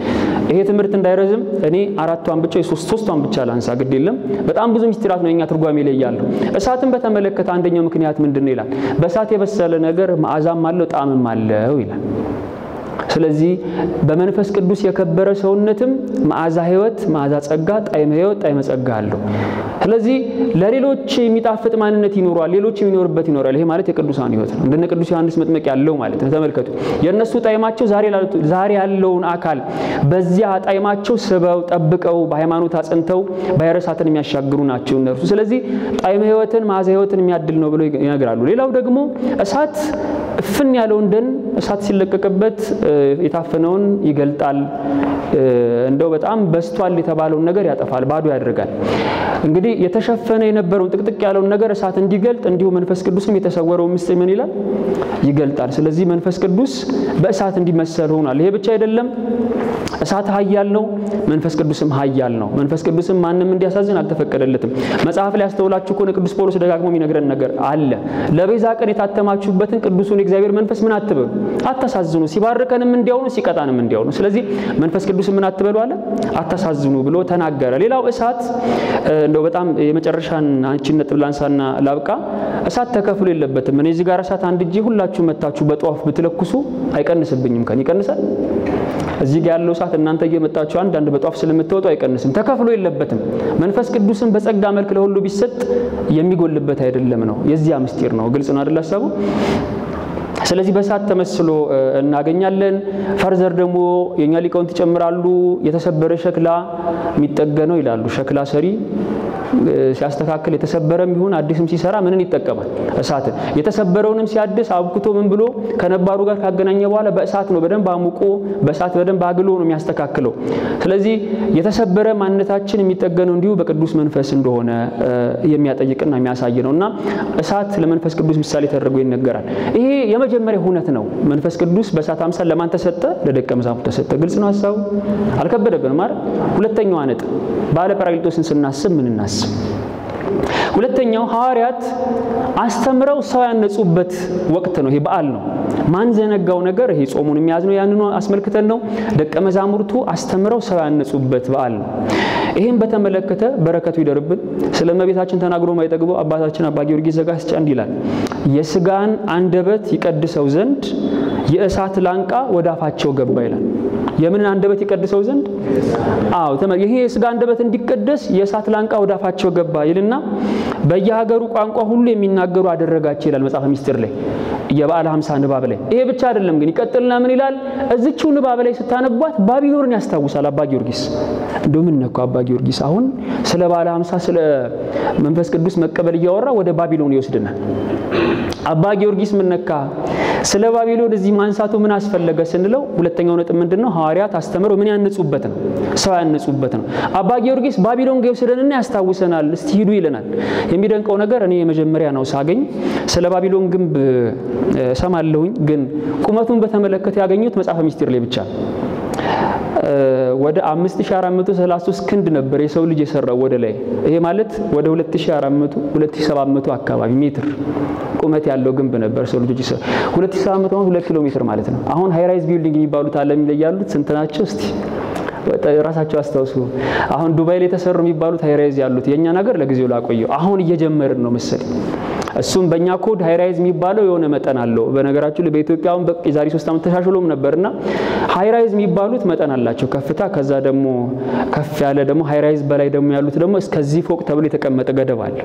Speaker 2: ይሄ ትምህርት እንዳይረዝም እኔ አራቷን ብቻ ሶስቷን ብቻ ላንሳ ግድ የለም በጣም ብዙ ምስጢራት ነው የኛ ትርጓሜ ላይ ያለው እሳትን በተመለከተ አንደኛው ምክንያት ምንድነው ይላል በእሳት የበሰለ ነገር መዓዛም አለው ጣዕምም አለው ይላል ስለዚህ በመንፈስ ቅዱስ የከበረ ሰውነትም መዓዛ ሕይወት መዓዛ ጸጋ ጣዕመ ሕይወት ጣዕመ ጸጋ አለው ስለዚህ ለሌሎች የሚጣፍጥ ማንነት ይኖራል ሌሎች የሚኖርበት ይኖራል ይሄ ማለት የቅዱሳን ሕይወት ነው እንደነ ቅዱስ ዮሐንስ መጥምቅ ያለው ማለት ነው ተመልከቱ የነሱ ጣዕማቸው ዛሬ ያለውን አካል በዚያ ጣዕማቸው ስበው ጠብቀው በሃይማኖት አጽንተው ባይረሳትን የሚያሻግሩ ናቸው እነርሱ ስለዚህ ጣዕመ ሕይወትን መዓዛ ሕይወትን የሚያድል ነው ብለው ይነግራሉ ሌላው ደግሞ እሳት እፍን ያለው እንደን እሳት ሲለቀቅበት የታፈነውን ይገልጣል እንደው በጣም በስቷል የተባለው ነገር ያጠፋል ባዶ ያደርጋል እንግዲህ የተሸፈነ የነበረውን ጥቅጥቅ ያለውን ነገር እሳት እንዲገልጥ እንዲሁ መንፈስ ቅዱስም የተሰወረው ምስጢር ምን ይላል ይገልጣል ስለዚህ መንፈስ ቅዱስ በእሳት እንዲመሰል ሆኗል ይሄ ብቻ አይደለም እሳት ኃያል ነው መንፈስ ቅዱስም ኃያል ነው መንፈስ ቅዱስም ማንንም እንዲያሳዝን አልተፈቀደለትም መጽሐፍ ላይ ያስተውላችሁ ከሆነ ቅዱስ ጳውሎስ ደጋግሞ የሚነግረን ነገር አለ ለቤዛ ቀን የታተማችሁበትን ቅዱሱን እግዚአብሔር መንፈስ ምን አትበሉ አታሳዝኑ ሲባርከንም እንዲያው ነው ሲቀጣንም እንዲያው ነው ስለዚህ መንፈስ ቅዱስ ምን አትበሉ አለ አታሳዝኑ ብሎ ተናገረ ሌላው እሳት እንደው በጣም የመጨረሻን አንቺን ነጥብ ላንሳና ላብቃ እሳት ተከፍሎ የለበትም እኔ እዚህ ጋር እሳት አንድ እጄ ሁላችሁ መታችሁ በጧፍ ብትለኩሱ አይቀንስብኝም ከን ይቀንሳል እዚህ ጋር ያለው እሳት እናንተ እየመጣችሁ አንድ በጧፍ ስለምትወጡ አይቀንስም ተከፍሎ የለበትም መንፈስ ቅዱስን በጸጋ መልክ ለሁሉ ቢሰጥ የሚጎልበት አይደለም ነው የዚያ ምስጢር ነው ግልጽ ነው አይደል ሐሳቡ ስለዚህ በእሳት ተመስሎ እናገኛለን ፈርዘር ደግሞ የኛ ሊቃውንት ይጨምራሉ የተሰበረ ሸክላ የሚጠገነው ይላሉ ሸክላ ሰሪ ሲያስተካክል የተሰበረም ይሁን አዲስም ሲሰራ ምንን ይጠቀማል እሳት የተሰበረውንም ሲያድስ አብኩቶ ምን ብሎ ከነባሩ ጋር ካገናኘ በኋላ በእሳት ነው በደንብ አሙቆ በእሳት በደንብ አግሎ ነው የሚያስተካክለው ስለዚህ የተሰበረ ማንነታችን የሚጠገነው እንዲሁ በቅዱስ መንፈስ እንደሆነ የሚያጠይቅና የሚያሳይ ነውና እሳት ለመንፈስ ቅዱስ ምሳሌ ተደርጎ ይነገራል ይሄ የመጀመሪያ ሁነት ነው መንፈስ ቅዱስ በእሳት አምሳል ለማን ተሰጠ ለደቀ መዛሙርቱ ተሰጠ ግልጽ ነው ሐሳቡ አልከበደብንም አይደል ሁለተኛው አነጥ ባለ ጰራቅሊጦስን ስናስብ ምን እናስብ ሁለተኛው ሐዋርያት አስተምረው ሰው ያነጹበት ወቅት ነው ይሄ በዓል ነው ማን ዘነጋው ነገር ይሄ ጾሙን የሚያዝነው ያንኑ አስመልክተን ነው ደቀ መዛሙርቱ አስተምረው ሰው ያነጹበት በዓል ነው ይሄን በተመለከተ በረከቱ ይደርብን ስለመቤታችን ተናግሮ ማይጠግበው አባታችን አባ ጊዮርጊስ ዘጋስጫ እንዲላል የስጋን አንደበት ይቀድሰው ዘንድ የእሳት ላንቃ ወዳፋቸው ገባ ይላል የምን አንደበት ይቀድሰው ዘንድ አዎ ይሄ የስጋ አንደበት እንዲቀደስ የእሳት ላንቃ ወዳፋቸው ገባ ይልና በየሀገሩ ቋንቋ ሁሉ የሚናገሩ አደረጋቸው ይላል መጽሐፈ ምስጢር ላይ የበዓለ 50 ንባብ ላይ ይሄ ብቻ አይደለም ግን ይቀጥልና ምን ይላል እዚህው ንባብ ላይ ስታነቧት ባቢሎንን ያስታውሳል አባ ጊዮርጊስ እንደምን ነው አባ ጊዮርጊስ አሁን ስለ በዓለ 50 ስለ መንፈስ ቅዱስ መቀበል እያወራ ወደ ባቢሎን ይወስድናል አባ ጊዮርጊስ ምን ነካ ስለ ባቢሎን እዚህ ማንሳቱ ምን አስፈለገ ስንለው ሁለተኛው ነጥብ ምንድነው ሐዋርያት አስተምሮ ምን ያነጹበት ነው ሰው ያነጹበት ነው አባ ጊዮርጊስ ባቢሎን ገውስደንና ያስታውሰናል እስቲ ሂዱ ይለናል የሚደንቀው ነገር እኔ የመጀመሪያ ነው ሳገኝ ስለ ባቢሎን ግንብ ሰማለሁኝ ግን ቁመቱን በተመለከተ ያገኙት መጽሐፈ ምስጢር ላይ ብቻ ወደ 5433 ክንድ ነበር የሰው ልጅ የሰራው ወደ ላይ ይሄ ማለት ወደ 2400 2700 አካባቢ ሜትር ቁመት ያለው ግንብ ነበር ሰው ልጅ ይሰራ 2700 ማለት 2 ኪሎ ሜትር ማለት ነው አሁን ሃይ ራይዝ ቢልዲንግ የሚባሉት ዓለም ላይ ያሉት ስንት ናቸው እስቲ ራሳቸው አስተውሱ አሁን ዱባይ ላይ ተሰሩ የሚባሉት ሃይ ራይዝ ያሉት የኛ ነገር ለጊዜው ላቆየው አሁን እየጀመርን ነው መሰለኝ እሱም በእኛ ኮድ ሃይ ራይዝ የሚባለው የሆነ መጠን አለው በነገራችሁ በኢትዮጵያውን በዛሬ 3 አመት ተሻሽሎም ነበርና ሃይ ራይዝ የሚባሉት መጠን አላቸው ከፍታ ከዛ ደግሞ ከፍ ያለ ደግሞ ሃይ ራይዝ በላይ ደግሞ ያሉት ደግሞ እስከዚህ ፎቅ ተብሎ የተቀመጠ ገደብ አለ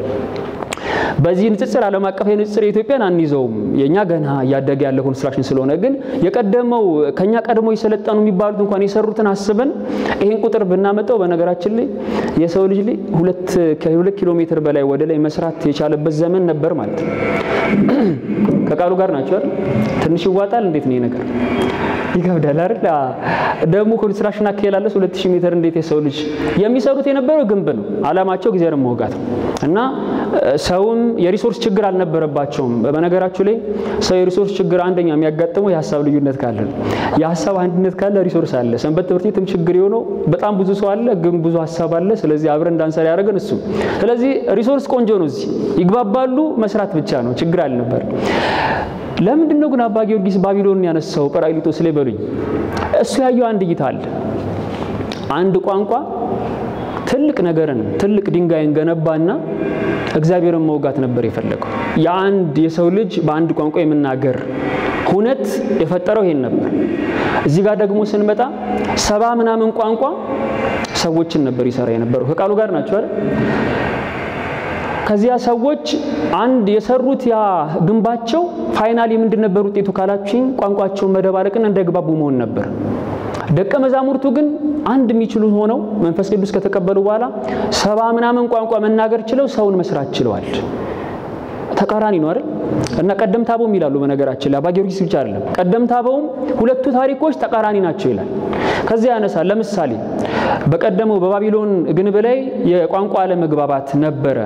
Speaker 2: በዚህ ንጽጽር ዓለም አቀፍ የንጽጽር ኢትዮጵያን አንይዘውም የኛ ገና ያደገ ያለ ኮንስትራክሽን ስለሆነ ግን የቀደመው ከኛ ቀድሞ ይሰለጣኑ የሚባሉት እንኳን የሰሩትን አስበን ይሄን ቁጥር ብናመጣው በነገራችን ላይ የሰው ልጅ ላይ 2 ኪሎ ሜትር በላይ ወደ ላይ መስራት የቻለበት ዘመን ነበር ማለት ነው ከቃሉ ጋር ናቸው አይደል ትንሽ ይዋጣል እንዴት ነው ነገር ይከብዳል አይደል ደግሞ ኮንስትራክሽን አከያላለስ 2000 ሜትር እንዴት የሰው ልጅ የሚሰሩት የነበረው ግንብ ነው አላማቸው ጊዜን መውጋት እና ሰውም የሪሶርስ ችግር አልነበረባቸውም በነገራችሁ ላይ ሰው የሪሶርስ ችግር አንደኛ የሚያጋጥመው የሐሳብ ልዩነት ካለ የሐሳብ አንድነት ካለ ሪሶርስ አለ ሰንበት ትምህርት ቤትም ችግር የሆነው በጣም ብዙ ሰው አለ ግን ብዙ ሐሳብ አለ ስለዚህ አብረን እንዳንሰራ ያደረገን እሱ ስለዚህ ሪሶርስ ቆንጆ ነው እዚህ ይግባባሉ መስራት ብቻ ነው ችግር አልነበር ለምንድነው ግን አባ ጊዮርጊስ ባቢሎንን ያነሳው ጰራቅሊጦስ ላይ በሉኝ እሱ ያየው አንድ እይታ አለ አንድ ቋንቋ ትልቅ ነገርን ትልቅ ድንጋይን ገነባና እግዚአብሔርን መውጋት ነበር የፈለገው የአንድ የሰው ልጅ በአንድ ቋንቋ የመናገር ሁነት የፈጠረው ይሄን ነበር እዚህ ጋር ደግሞ ስንመጣ 70 ምናምን ቋንቋ ሰዎችን ነበር ይሰራ የነበረው ከቃሉ ጋር ናቸው አይደል ከዚያ ሰዎች አንድ የሰሩት ያ ግንባቸው ፋይናሊ ምንድነበር ውጤቱ ካላችሁኝ ቋንቋቸው መደባለቅን እንደግባቡ መሆን ነበር ደቀ መዛሙርቱ ግን አንድ የሚችሉ ሆነው መንፈስ ቅዱስ ከተቀበሉ በኋላ 70 ምናምን ቋንቋ መናገር ችለው ሰውን መስራት ችለዋል ተቃራኒ ነው አይደል እና ቀደም ታቦም ይላሉ በነገራችን ላይ አባ ጊዮርጊስ ብቻ አይደለም ቀደም ታቦም ሁለቱ ታሪኮች ተቃራኒ ናቸው ይላል ከዚያ ያነሳል ለምሳሌ በቀደመው በባቢሎን ግንብ ላይ የቋንቋ አለመግባባት ነበረ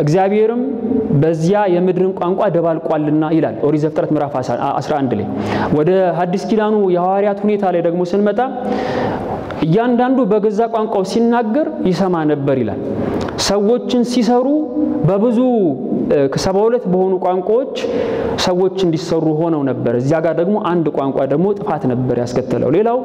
Speaker 2: እግዚአብሔርም በዚያ የምድርን ቋንቋ ደባልቋልና ይላል ኦሪት ዘፍጥረት ምዕራፍ 11 ላይ ወደ ሐዲስ ኪዳኑ የሐዋርያት ሁኔታ ላይ ደግሞ ስንመጣ እያንዳንዱ በገዛ ቋንቋው ሲናገር ይሰማ ነበር ይላል ሰዎችን ሲሰሩ በብዙ ከ72 በሆኑ ቋንቋዎች ሰዎች እንዲሰሩ ሆነው ነበር እዚያ ጋር ደግሞ አንድ ቋንቋ ደግሞ ጥፋት ነበር ያስከተለው ሌላው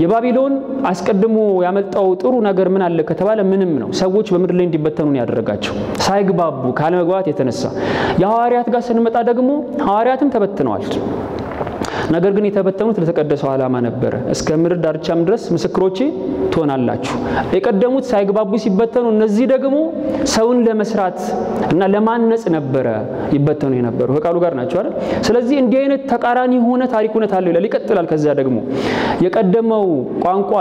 Speaker 2: የባቢሎን አስቀድሞ ያመጣው ጥሩ ነገር ምን አለ ከተባለ ምንም ነው ሰዎች በምድር ላይ እንዲበተኑ ያደረጋቸው ሳይግባቡ ካለመግባባት የተነሳ የሐዋርያት ጋር ስንመጣ ደግሞ ሐዋርያትም ተበትነዋል ነገር ግን የተበተኑት ለተቀደሰው ዓላማ ነበር እስከ ምድር ዳርቻም ድረስ ምስክሮቼ ትሆናላችሁ የቀደሙት ሳይግባቡ ሲበተኑ እነዚህ ደግሞ ሰውን ለመስራት እና ለማነጽ ነበር ይበተኑ የነበሩ ከቃሉ ጋር ናቸው አይደል ስለዚህ እንዲህ አይነት ተቃራኒ ሆነ ታሪክ ሆነ ታለው ይላል ይቀጥላል ከዛ ደግሞ የቀደመው ቋንቋ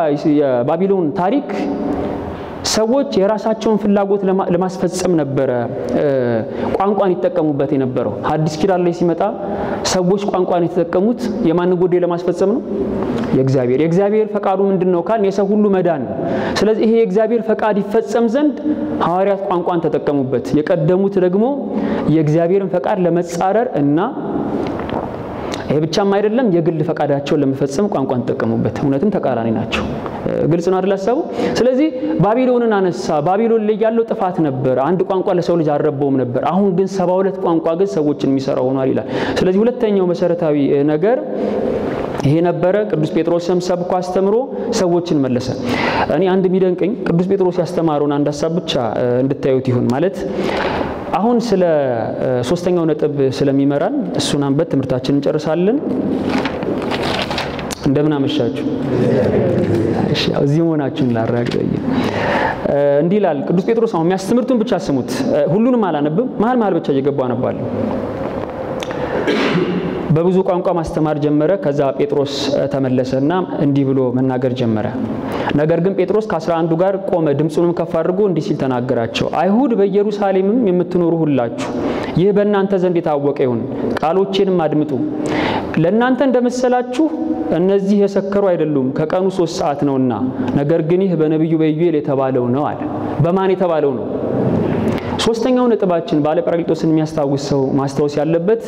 Speaker 2: የባቢሎን ታሪክ ሰዎች የራሳቸውን ፍላጎት ለማስፈጸም ነበር ቋንቋን ይተቀሙበት የነበረው ሐዲስ ኪዳን ላይ ሲመጣ ሰዎች ቋንቋን የተጠቀሙት የማን ጉዳይ ለማስፈጸም ነው የእግዚአብሔር ፈቃዱ ምንድነው ካል የሰው ሁሉ መዳን ነው ስለዚህ ይሄ የእግዚአብሔር ፈቃድ ይፈጸም ዘንድ ሐዋርያት ቋንቋን ተጠቀሙበት የቀደሙት ደግሞ የእግዚአብሔርን ፈቃድ ለመጻረር እና ይሄ ብቻም አይደለም የግል ፈቃዳቸውን ለመፈጸም ቋንቋን ተጠቀሙበት እውነትም ተቃራኒ ናቸው ግልጽ ነው አይደል አሰቡ ስለዚህ ባቢሎንን አነሳ ባቢሎን ላይ ያለው ጥፋት ነበር አንድ ቋንቋ ለሰው ልጅ አረበውም ነበር አሁን ግን 72 ቋንቋ ግን ሰዎችን የሚሰራው ሆኗል ይላል ስለዚህ ሁለተኛው መሰረታዊ ነገር ይሄ ነበረ ቅዱስ ጴጥሮስም ሰብኮ አስተምሮ ሰዎችን መለሰ እኔ አንድ የሚደንቀኝ ቅዱስ ጴጥሮስ ያስተማረውን አንድ ሐሳብ ብቻ እንድታዩት ይሁን ማለት አሁን ስለ ሶስተኛው ነጥብ ስለሚመራን እሱን አንበት ትምርታችንን እንጨርሳለን እንደምን አመሻችሁ እሺ እዚህ ሆናችሁን ላራግጠኝ እንዲህ ይላል ቅዱስ ጴጥሮስ አሁን የሚያስተምርቱን ብቻ ስሙት ሁሉንም አላነብም መሃል ብቻ እየገባው አነባለሁ በብዙ ቋንቋ ማስተማር ጀመረ ከዛ ጴጥሮስ ተመለሰና እንዲህ ብሎ መናገር ጀመረ ነገር ግን ጴጥሮስ ከ11 ጋር ቆመ ድምጹንም ከፍ አድርጎ እንዲህ ሲል ተናገራቸው አይሁድ በኢየሩሳሌምም የምትኖሩ ሁላችሁ ይህ በእናንተ ዘንድ የታወቀ ይሁን ቃሎቼንም አድምጡ ለእናንተ እንደመሰላችሁ እነዚህ የሰከሩ አይደሉም ከቀኑ 3 ሰዓት ነውና ነገር ግን ይህ በነብዩ በኢዩኤል የተባለው ነው አለ በማን የተባለው ነው ሶስተኛው ነጥባችን ባለ ጰራቅሊጦስን የሚያስታውሰው ማስተዋወስ ያለበት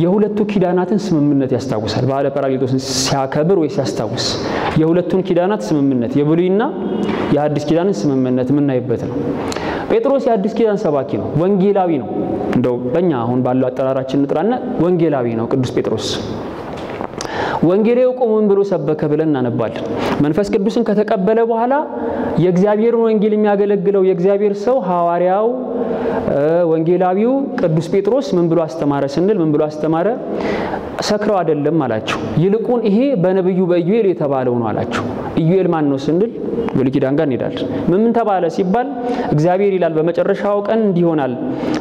Speaker 2: የሁለቱ ኪዳናትን ስምምነት ያስታውሳል ባለ ጰራቅሊጦስን ሲያከብር ወይ ሲያስታውስ የሁለቱን ኪዳናት ስምምነት የብሉይና የሐዲስ ኪዳንን ስምምነት ምናይበት ነው ጴጥሮስ የሐዲስ ኪዳን ሰባኪ ነው ወንጌላዊ ነው እንደው በእኛ አሁን ባለው አጠራራችን ንጥራና ወንጌላዊ ነው ቅዱስ ጴጥሮስ ወንጌላዊው ቆሞ ምን ብሎ ሰበከ ብለን እናነባለን። መንፈስ ቅዱስን ከተቀበለ በኋላ የእግዚአብሔርን ወንጌል የሚያገለግለው የእግዚአብሔር ሰው ሐዋርያው ወንጌላዊው ቅዱስ ጴጥሮስ ምን ብሎ አስተማረ ስንል ምን ብሎ አስተማረ? ሰክረው አይደለም አላችሁ። ይልቁን ይሄ በነብዩ በኢዩኤል የተባለው ነው አላችሁ። ኢዩኤል ማን ነው ስንል ብሉይ ኪዳን ጋር እንሄዳለን። ምን ተባለ ሲባል እግዚአብሔር ይላል በመጨረሻው ቀን እንዲሆናል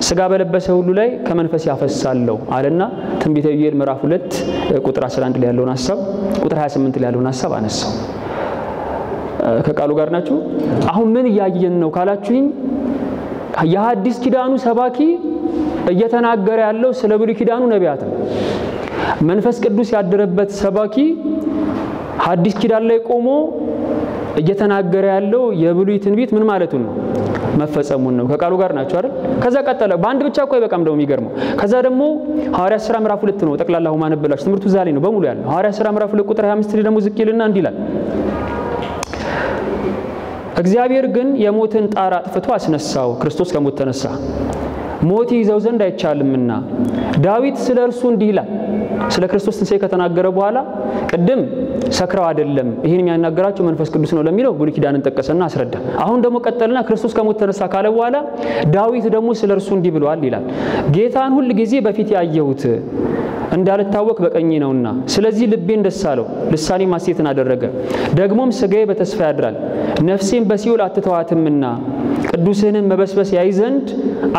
Speaker 2: ሥጋ በለበሰ ሁሉ ላይ ከመንፈስ ያፈሳለው አለና ትንቢተ ኢዩኤል ምዕራፍ 2 ቁጥር 11 ላይ ያለውን ሐሳብ ቁጥር 28 ላይ ያለውን ሐሳብ አነሳው። ከቃሉ ጋር ናችሁ? አሁን ምን ያያየን ነው ካላችሁኝ የሐዲስ ኪዳኑ ሰባኪ እየተናገረ ያለው ስለ ብሉይ ኪዳኑ ነቢያት ነው። መንፈስ ቅዱስ ያደረበት ሰባኪ ሐዲስ ኪዳን ላይ ቆሞ እየተናገረ ያለው የብሉይ ትንቢት ምን ማለቱን ነው? መፈጸሙን ነው። ከቃሉ ጋር ናችሁ አይደል? ከዛ ቀጠለ። በአንድ ብቻ እኮ አይበቃም ደግሞ የሚገርመው። ከዛ ደግሞ ሐዋርያት ሥራ ምዕራፍ 2 ነው ጠቅላላው ማነበላችሁ ትምህርቱ ዛሬ ነው በሙሉ ያለው። ሐዋርያት ሥራ ምዕራፍ 2 ቁጥር 25 ላይ ደግሞ ዝቅ ይልና እንዲህ ይላል እግዚአብሔር ግን የሞትን ጣር አጥፍቶ አስነሳው። ክርስቶስ ከሞት ተነሳ፣ ሞት ይዘው ዘንድ አይቻልምና። ዳዊት ስለ እርሱ እንዲህ ይላል። ስለ ክርስቶስ ትንሣኤ ከተናገረ በኋላ ቅድም ሰክረው አይደለም ይሄን የሚያናገራቸው መንፈስ ቅዱስ ነው ለሚለው ብሉይ ኪዳንን ጠቀሰና አስረዳ። አሁን ደግሞ ቀጠልና ክርስቶስ ከሞት ተነሳ ካለ በኋላ ዳዊት ደግሞ ስለ እርሱ እንዲህ ብሏል ይላል። ጌታን ሁሉ ጊዜ በፊት ያየሁት እንዳልታወቅ በቀኜ ነውና ስለዚህ ልቤን ደስ አለው፣ ልሳኔ ማሴትን አደረገ። ደግሞም ሥጋዬ በተስፋ ያድራል፣ ነፍሴን በሲኦል አትተዋትምና ቅዱስህንም መበስበስ ያይ ዘንድ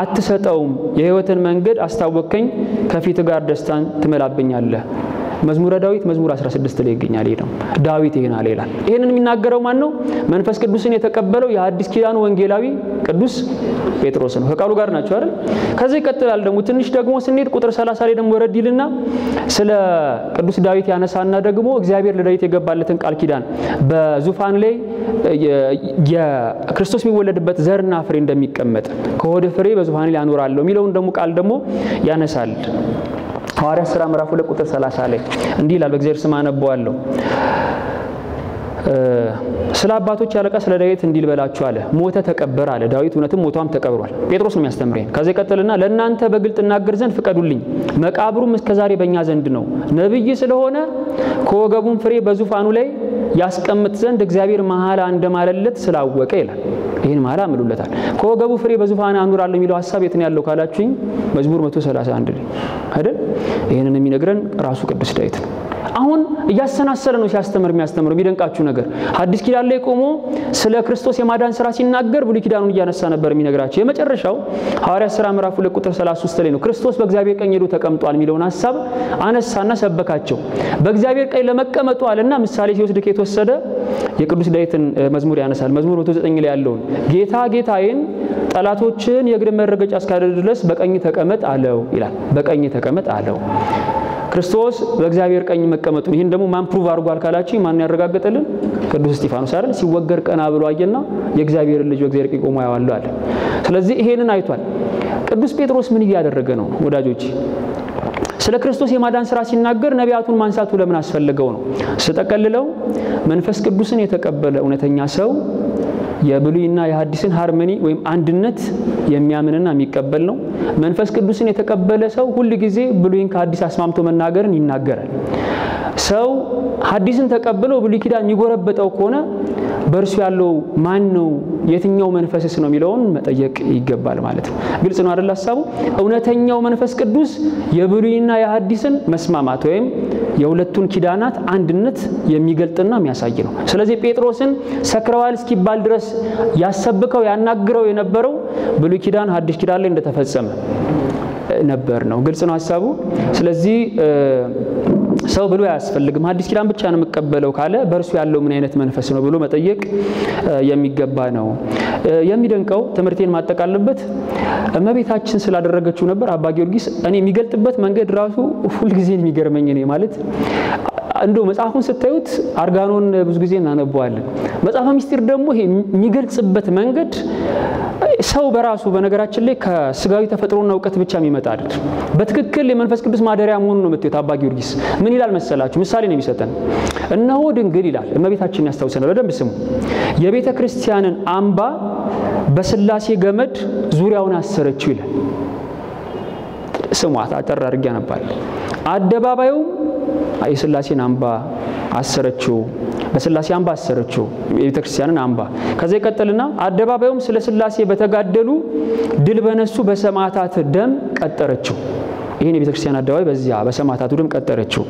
Speaker 2: አትሰጠውም። የሕይወትን መንገድ አስታወከኝ፣ ከፊት ጋር ደስታን ትመላብኛለህ። መዝሙረ ዳዊት መዝሙር 16 ላይ ይገኛል። ይሄ ነው ዳዊት ይሄን አለ ይላል። ይሄንን የሚናገረው ማን ነው? መንፈስ ቅዱስን የተቀበለው የሐዲስ ኪዳኑ ወንጌላዊ ቅዱስ ጴጥሮስ ነው። ከቃሉ ጋር ናቸው አይደል? ከዚህ ይቀጥላል ደግሞ ትንሽ ደግሞ ስንሄድ ቁጥር 30 ላይ ደግሞ ወረድ ይልና ስለ ቅዱስ ዳዊት ያነሳና ደግሞ እግዚአብሔር ለዳዊት የገባለትን ቃል ኪዳን በዙፋን ላይ የክርስቶስ የሚወለድበት ዘርና ፍሬ እንደሚቀመጥ ከሆደ ፍሬ በዙፋን ላይ አኖራለሁ የሚለውን ደግሞ ቃል ደግሞ ያነሳል። ሐዋርያት ሥራ ምዕራፍ 2 ቁጥር 30 ላይ እንዲህ ይላል። በእግዚአብሔር ስም አነበዋለሁ። ስለ አባቶች ያለቃ ስለ ዳዊት እንዲል በላችሁ አለ። ሞተ ተቀበረ አለ። ዳዊት እውነትም ሞቷም ተቀብሯል። ጴጥሮስ ነው የሚያስተምረን። ከዚህ ቀጥልና ለእናንተ በግልጥ እናገር ዘንድ ፍቀዱልኝ፣ መቃብሩም እስከዛሬ በእኛ ዘንድ ነው። ነብይ ስለሆነ ከወገቡም ፍሬ በዙፋኑ ላይ ያስቀምጥ ዘንድ እግዚአብሔር መሐላ እንደማለለት ስላወቀ ይላል። ይሄን መሐላ አምሉለታል። ከወገቡ ፍሬ በዙፋኑ አኑራለሁ የሚለው ሐሳብ የት ነው ያለው ካላችሁኝ መዝሙር 131 ላይ አይደል? ይሄንን የሚነግረን ራሱ ቅዱስ ዳዊት ነው። አሁን እያሰናሰለ ነው ሲያስተምር የሚያስተምረው። የሚደንቃችሁ ነገር ሐዲስ ኪዳን ላይ ቆሞ ስለ ክርስቶስ የማዳን ሥራ ሲናገር ብሉይ ኪዳኑን እያነሳ ነበር የሚነግራቸው። የመጨረሻው ሐዋርያት ሥራ ምዕራፍ 2 ቁጥር 33 ላይ ነው ክርስቶስ በእግዚአብሔር ቀኝ ሄዶ ተቀምጧል የሚለውን ሐሳብ አነሳና ሰበካቸው። በእግዚአብሔር ቀኝ ለመቀመጡ አለና ምሳሌ ሲወስድ ከተወሰደ የቅዱስ ዳዊትን መዝሙር ያነሳል። መዝሙር 109 ላይ ያለውን ጌታ ጌታዬን ጠላቶችን የእግር መረገጫ እስካደርግ ድረስ በቀኝ ተቀመጥ አለው ይላል። በቀኝ ተቀመጥ አለው። ክርስቶስ በእግዚአብሔር ቀኝ መቀመጡ ይሄን ደግሞ ማን ፕሩቭ አድርጓል ካላችሁ ማን ያረጋግጠልን? ቅዱስ እስጢፋኖስ አይደል? ሲወገር ቀና ብሎ አየና የእግዚአብሔር ልጅ በእግዚአብሔር ቀኝ ቆሞ ያዋለው አለ። ስለዚህ ይሄንን አይቷል። ቅዱስ ጴጥሮስ ምን እያደረገ ነው ወዳጆች? ስለ ክርስቶስ የማዳን ሥራ ሲናገር ነቢያቱን ማንሳቱ ለምን አስፈልገው ነው? ስጠቀልለው መንፈስ ቅዱስን የተቀበለ እውነተኛ ሰው የብሉይና የሐዲስን ሃርመኒ ወይም አንድነት የሚያምንና የሚቀበል ነው። መንፈስ ቅዱስን የተቀበለ ሰው ሁሉ ጊዜ ብሉይን ከሐዲስ አስማምቶ መናገርን ይናገራል። ሰው ሐዲስን ተቀብሎ ብሉይ ኪዳን የሚጎረበጠው ከሆነ በእርሱ ያለው ማን ነው? የትኛው መንፈስስ ነው የሚለውን መጠየቅ ይገባል ማለት ነው። ግልጽ ነው አይደል ሐሳቡ? እውነተኛው መንፈስ ቅዱስ የብሉይና የሐዲስን መስማማት ወይም የሁለቱን ኪዳናት አንድነት የሚገልጥና የሚያሳይ ነው። ስለዚህ ጴጥሮስን ሰክረዋል እስኪባል ድረስ ያሰብከው ያናግረው የነበረው ብሉይ ኪዳን ሐዲስ ኪዳን ላይ እንደተፈጸመ ነበር ነው። ግልጽ ነው ሐሳቡ። ስለዚህ ሰው ብሎ አያስፈልግም ሐዲስ ኪዳን ብቻ ነው መቀበለው ካለ በእርሱ ያለው ምን አይነት መንፈስ ነው ብሎ መጠየቅ የሚገባ ነው። የሚደንቀው ትምህርቴን ማጠቃለልበት እመቤታችን ስላደረገችው ነበር። አባ ጊዮርጊስ እኔ የሚገልጥበት መንገድ ራሱ ሁሉ ጊዜ የሚገርመኝ ነው ማለት እንደው መጽሐፉን ስታዩት አርጋኖን ብዙ ጊዜ እናነበዋለን። መጽሐፈ ምስጢር ደግሞ ይሄ የሚገልጽበት መንገድ ሰው በራሱ በነገራችን ላይ ከስጋዊ ተፈጥሮና ዕውቀት ብቻ የሚመጣ አይደል። በትክክል የመንፈስ ቅዱስ ማደሪያ መሆኑን ነው የምትዩት። አባ ጊዮርጊስ ምን ይላል መሰላችሁ? ምሳሌ ነው የሚሰጠን። እነሆ ድንግል ይላል እመቤታችንን ያስታውሰናል። በደንብ ስሙ። የቤተ ክርስቲያንን አምባ በስላሴ ገመድ ዙሪያውን አሰረችው ይላል። ስሟት አጠር አድርጌ አነባለሁ። አደባባዩም የሥላሴን አምባ አሰረችው በሥላሴ አምባ አሰረችው የቤተክርስቲያንን አምባ ከዛ ይቀጥልና አደባባዩም ስለ ሥላሴ በተጋደሉ ድል በነሱ በሰማዕታት ደም ቀጠረችው ይሄን የቤተክርስቲያን አደባባይ በዚያ በሰማዕታቱ ደም ቀጠረችው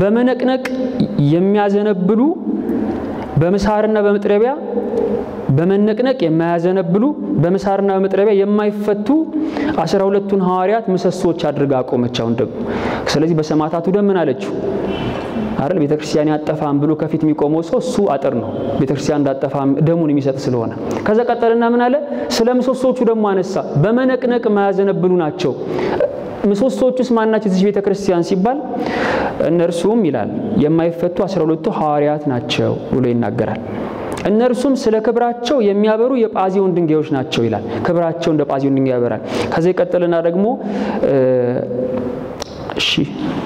Speaker 2: በመነቅነቅ የሚያዘነብሉ በመሳርና በመጥረቢያ በመነቅነቅ የማያዘነብሉ በመሳርና በመጥረቢያ የማይፈቱ 12ቱን ሐዋርያት ምሰሶች አድርጋ አቆመቻው ደግሞ ስለዚህ በሰማዕታቱ ደም ምን አለችው አይደል ቤተክርስቲያን ያጠፋም ብሎ ከፊት የሚቆመው ሰው እሱ አጥር ነው ቤተክርስቲያን እንዳጠፋም ደሙን የሚሰጥ ስለሆነ ከዛ ቀጠልና ምን አለ ስለ ምሰሶቹ ደግሞ አነሳ በመነቅነቅ ማያዘነብሉ ናቸው ምሰሶቹስ ማናቸው እዚህ ቤተክርስቲያን ሲባል እነርሱም ይላል የማይፈቱ 12ቱ ሐዋርያት ናቸው ብሎ ይናገራል እነርሱም ስለ ክብራቸው የሚያበሩ የጳዚዮን ድንጋዮች ናቸው ይላል ክብራቸው እንደ ጳዚዮን ድንጋይ ያበራል ከዛ ይቀጥልና ደግሞ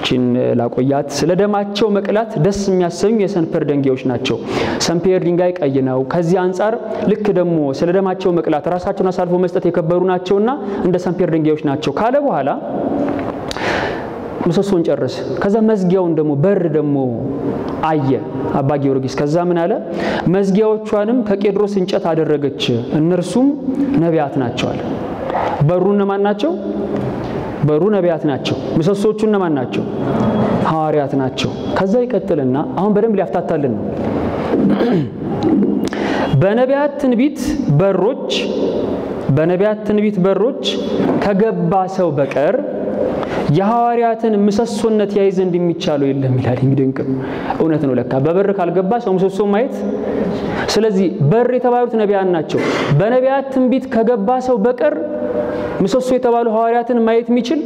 Speaker 2: ቺን ላቆያት ስለ ደማቸው መቅላት ደስ የሚያሰኙ የሰንፔር ድንጋዮች ናቸው ሰንፔር ድንጋይ ቀይ ነው ከዚህ አንፃር ልክ ደግሞ ስለ ደማቸው መቅላት ራሳቸውን አሳልፎ መስጠት የከበሩ ናቸውና እንደ ሰንፔር ድንጋዮች ናቸው ካለ በኋላ ምሰሶን ጨረሰ ከዛ መዝጊያውን ደግሞ በር ደግሞ አየ አባ ጊዮርጊስ ከዛ ምን አለ መዝጊያዎቿንም ከቄድሮስ እንጨት አደረገች እነርሱም ነቢያት ናቸው አለ በሩን ማን ናቸው በሩ ነቢያት ናቸው ምሰሶቹ እነማን ናቸው ሐዋርያት ናቸው ከዛ ይቀጥልና አሁን በደንብ ሊያፍታታልን ነው በነቢያት ትንቢት በሮች ከገባ ሰው በቀር የሐዋርያትን ምሰሶነት ያይ ዘንድ የሚቻለው የለም ይላል እንግዲህ እውነት ነው ለካ በበር ካልገባ ሰው ምሰሶ ማየት ስለዚህ በር የተባሉት ነቢያት ናቸው በነቢያት ትንቢት ከገባ ሰው በቀር ምሰሶ የተባሉ ሐዋርያትን ማየት የሚችል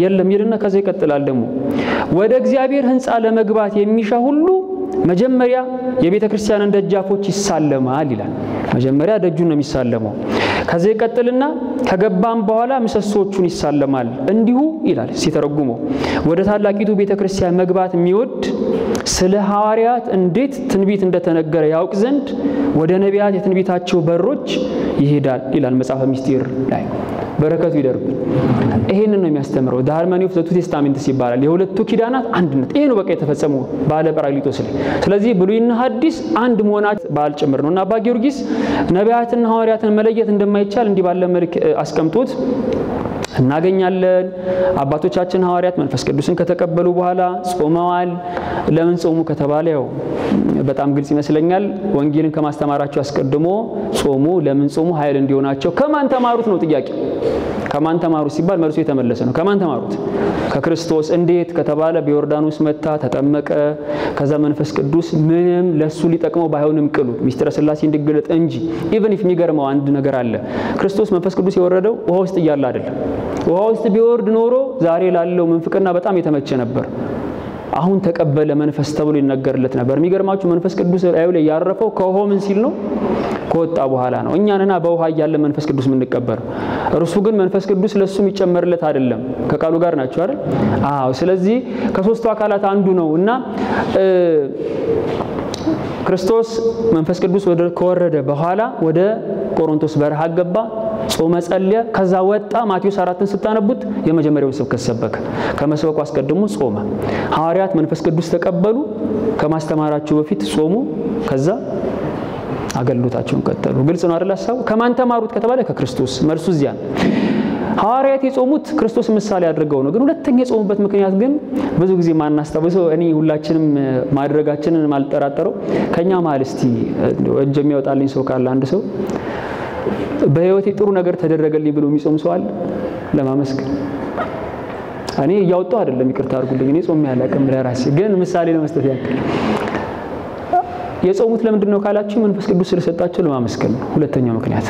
Speaker 2: የለም ይልና ከዛ ይቀጥላል ደግሞ ወደ እግዚአብሔር ሕንጻ ለመግባት የሚሻ ሁሉ መጀመሪያ የቤተክርስቲያንን ደጃፎች ይሳለማል ይላል መጀመሪያ ደጁን ነው የሚሳለመው ከዛ ይቀጥልና ከገባም በኋላ ምሰሶቹን ይሳለማል እንዲሁ ይላል ሲተረጉመው ወደ ታላቂቱ ቤተክርስቲያን መግባት የሚወድ ስለ ሐዋርያት እንዴት ትንቢት እንደተነገረ ያውቅ ዘንድ ወደ ነቢያት የትንቢታቸው በሮች ይሄዳል ይላል መጽሐፈ ምስጢር ላይ በረከቱ ይደርብን ይሄንን ነው የሚያስተምረው the harmony of the two testaments ይባላል የሁለቱ ኪዳናት አንድነት ይሄ ነው በቃ የተፈጸመው ባለ ጰራቅሊጦስ ላይ ስለዚህ ብሉይና ሐዲስ አንድ መሆናት ባል ጭምር ነውና አባ ጊዮርጊስ ነቢያትና ሐዋርያትን መለየት እንደማይቻል እንዲህ ባለ መልክ አስቀምጦት እናገኛለን አባቶቻችን ሐዋርያት መንፈስ ቅዱስን ከተቀበሉ በኋላ ጾመዋል ለምን ጾሙ ከተባለ ያው በጣም ግልጽ ይመስለኛል ወንጌልን ከማስተማራቸው አስቀድሞ ጾሙ ለምን ጾሙ ኃይል እንዲሆናቸው ከማን ተማሩት ነው ጥያቄ ከማን ተማሩት ሲባል መልሱ የተመለሰ ነው ከማን ተማሩት ከክርስቶስ እንዴት ከተባለ በዮርዳኖስ መታ ተጠመቀ ከዛ መንፈስ ቅዱስ ምንም ለሱ ሊጠቅመው ባይሆንም ቅሉ ሚስጥረ ሥላሴ እንዲገለጥ እንጂ ኢቭን ኢፍ የሚገርመው አንድ ነገር አለ ክርስቶስ መንፈስ ቅዱስ የወረደው ውሃ ውስጥ እያለ አይደለም ውሃ ውስጥ ቢወርድ ኖሮ ዛሬ ላለው መንፍቅና በጣም የተመቸ ነበር አሁን ተቀበለ መንፈስ ተብሎ ይነገርለት ነበር የሚገርማችሁ መንፈስ ቅዱስ ላይ ያረፈው ከውሃው ምን ሲል ነው ከወጣ በኋላ ነው እኛንና በውሃ ያለ መንፈስ ቅዱስ ምን እንቀበል እርሱ ግን መንፈስ ቅዱስ ለሱ የሚጨመርለት አይደለም ከቃሉ ጋር ናቸው አይደል ስለዚህ ከሶስቱ አካላት አንዱ ነውና ክርስቶስ መንፈስ ቅዱስ ከወረደ በኋላ ወደ ቆሮንቶስ በረሃ ገባ ጾመ ጸልየ ከዛ ወጣ ማቴዎስ 4ን ስታነቡት የመጀመሪያው ስብከት ሰበከ ከመስበኩ አስቀድሞ ጾመ ሐዋርያት መንፈስ ቅዱስ ተቀበሉ ከማስተማራቸው በፊት ጾሙ ከዛ አገልግሎታቸውን ቀጠሉ ግልጽ ነው አይደል ሐሳቡ ከማን ተማሩት ከተባለ ከክርስቶስ መልሱ እዚያ ሐዋርያት የጾሙት ክርስቶስ ምሳሌ አድርገው ነው ግን ሁለተኛ የጾሙበት ምክንያት ግን ብዙ ጊዜ ማናስተውለው እኔ ሁላችንም ማድረጋችንን ማልጠራጠረው ከኛ መሃል እስቲ እጅ የሚያወጣልኝ ሰው ካለ አንድ ሰው በህይወቴ ጥሩ ነገር ተደረገልኝ ብሎ የሚጾም ሰው አለ ለማመስገን እኔ ያወጣው አይደለም ይቅርታ አድርጉልኝ እኔ ጾም ያላቀም ለራሴ ግን ምሳሌ ለመስጠት ያክል የጾሙት ለምንድን ነው ካላችሁ መንፈስ ቅዱስ ስለሰጣቸው ለማመስገን ነው ሁለተኛው ምክንያት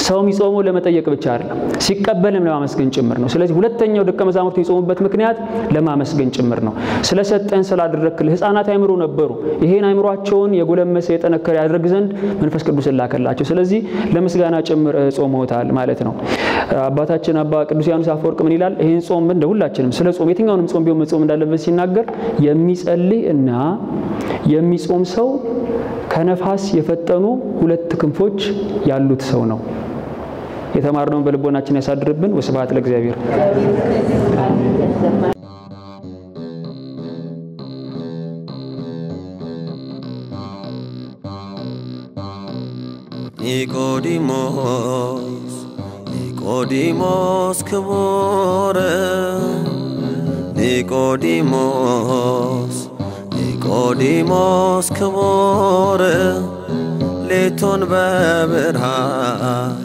Speaker 2: ሰው የሚጾመው ለመጠየቅ ብቻ አይደለም ሲቀበልም ለማመስገን ጭምር ነው ስለዚህ ሁለተኛው ደቀ መዛሙርቱ የጾሙበት ምክንያት ለማመስገን ጭምር ነው ስለሰጠን ስላደረክልህ ህፃናት አይምሮ ነበሩ ይሄን አይምሮአቸውን የጎለመሰ የጠነከረ ያድርግ ዘንድ መንፈስ ቅዱስ ላከላቸው ስለዚህ ለምስጋና ጭምር ጾመውታል ማለት ነው አባታችን አባ ቅዱስ ዮሐንስ አፈወርቅ ምን ይላል ይሄን ጾም እንደ ሁላችንም ስለ ጾም የትኛውንም ጾም ቢሆን መጾም እንዳለበት ሲናገር የሚጸልይ እና የሚጾም ሰው ከነፋስ የፈጠኑ ሁለት ክንፎች ያሉት ሰው ነው የተማርነውን በልቦናችን ያሳድርብን ወስብሐት ለእግዚአብሔር
Speaker 1: ኒቆዲሞስ ክቡር ኒቆዲሞስ ክቡር ሌቱን በብርሃን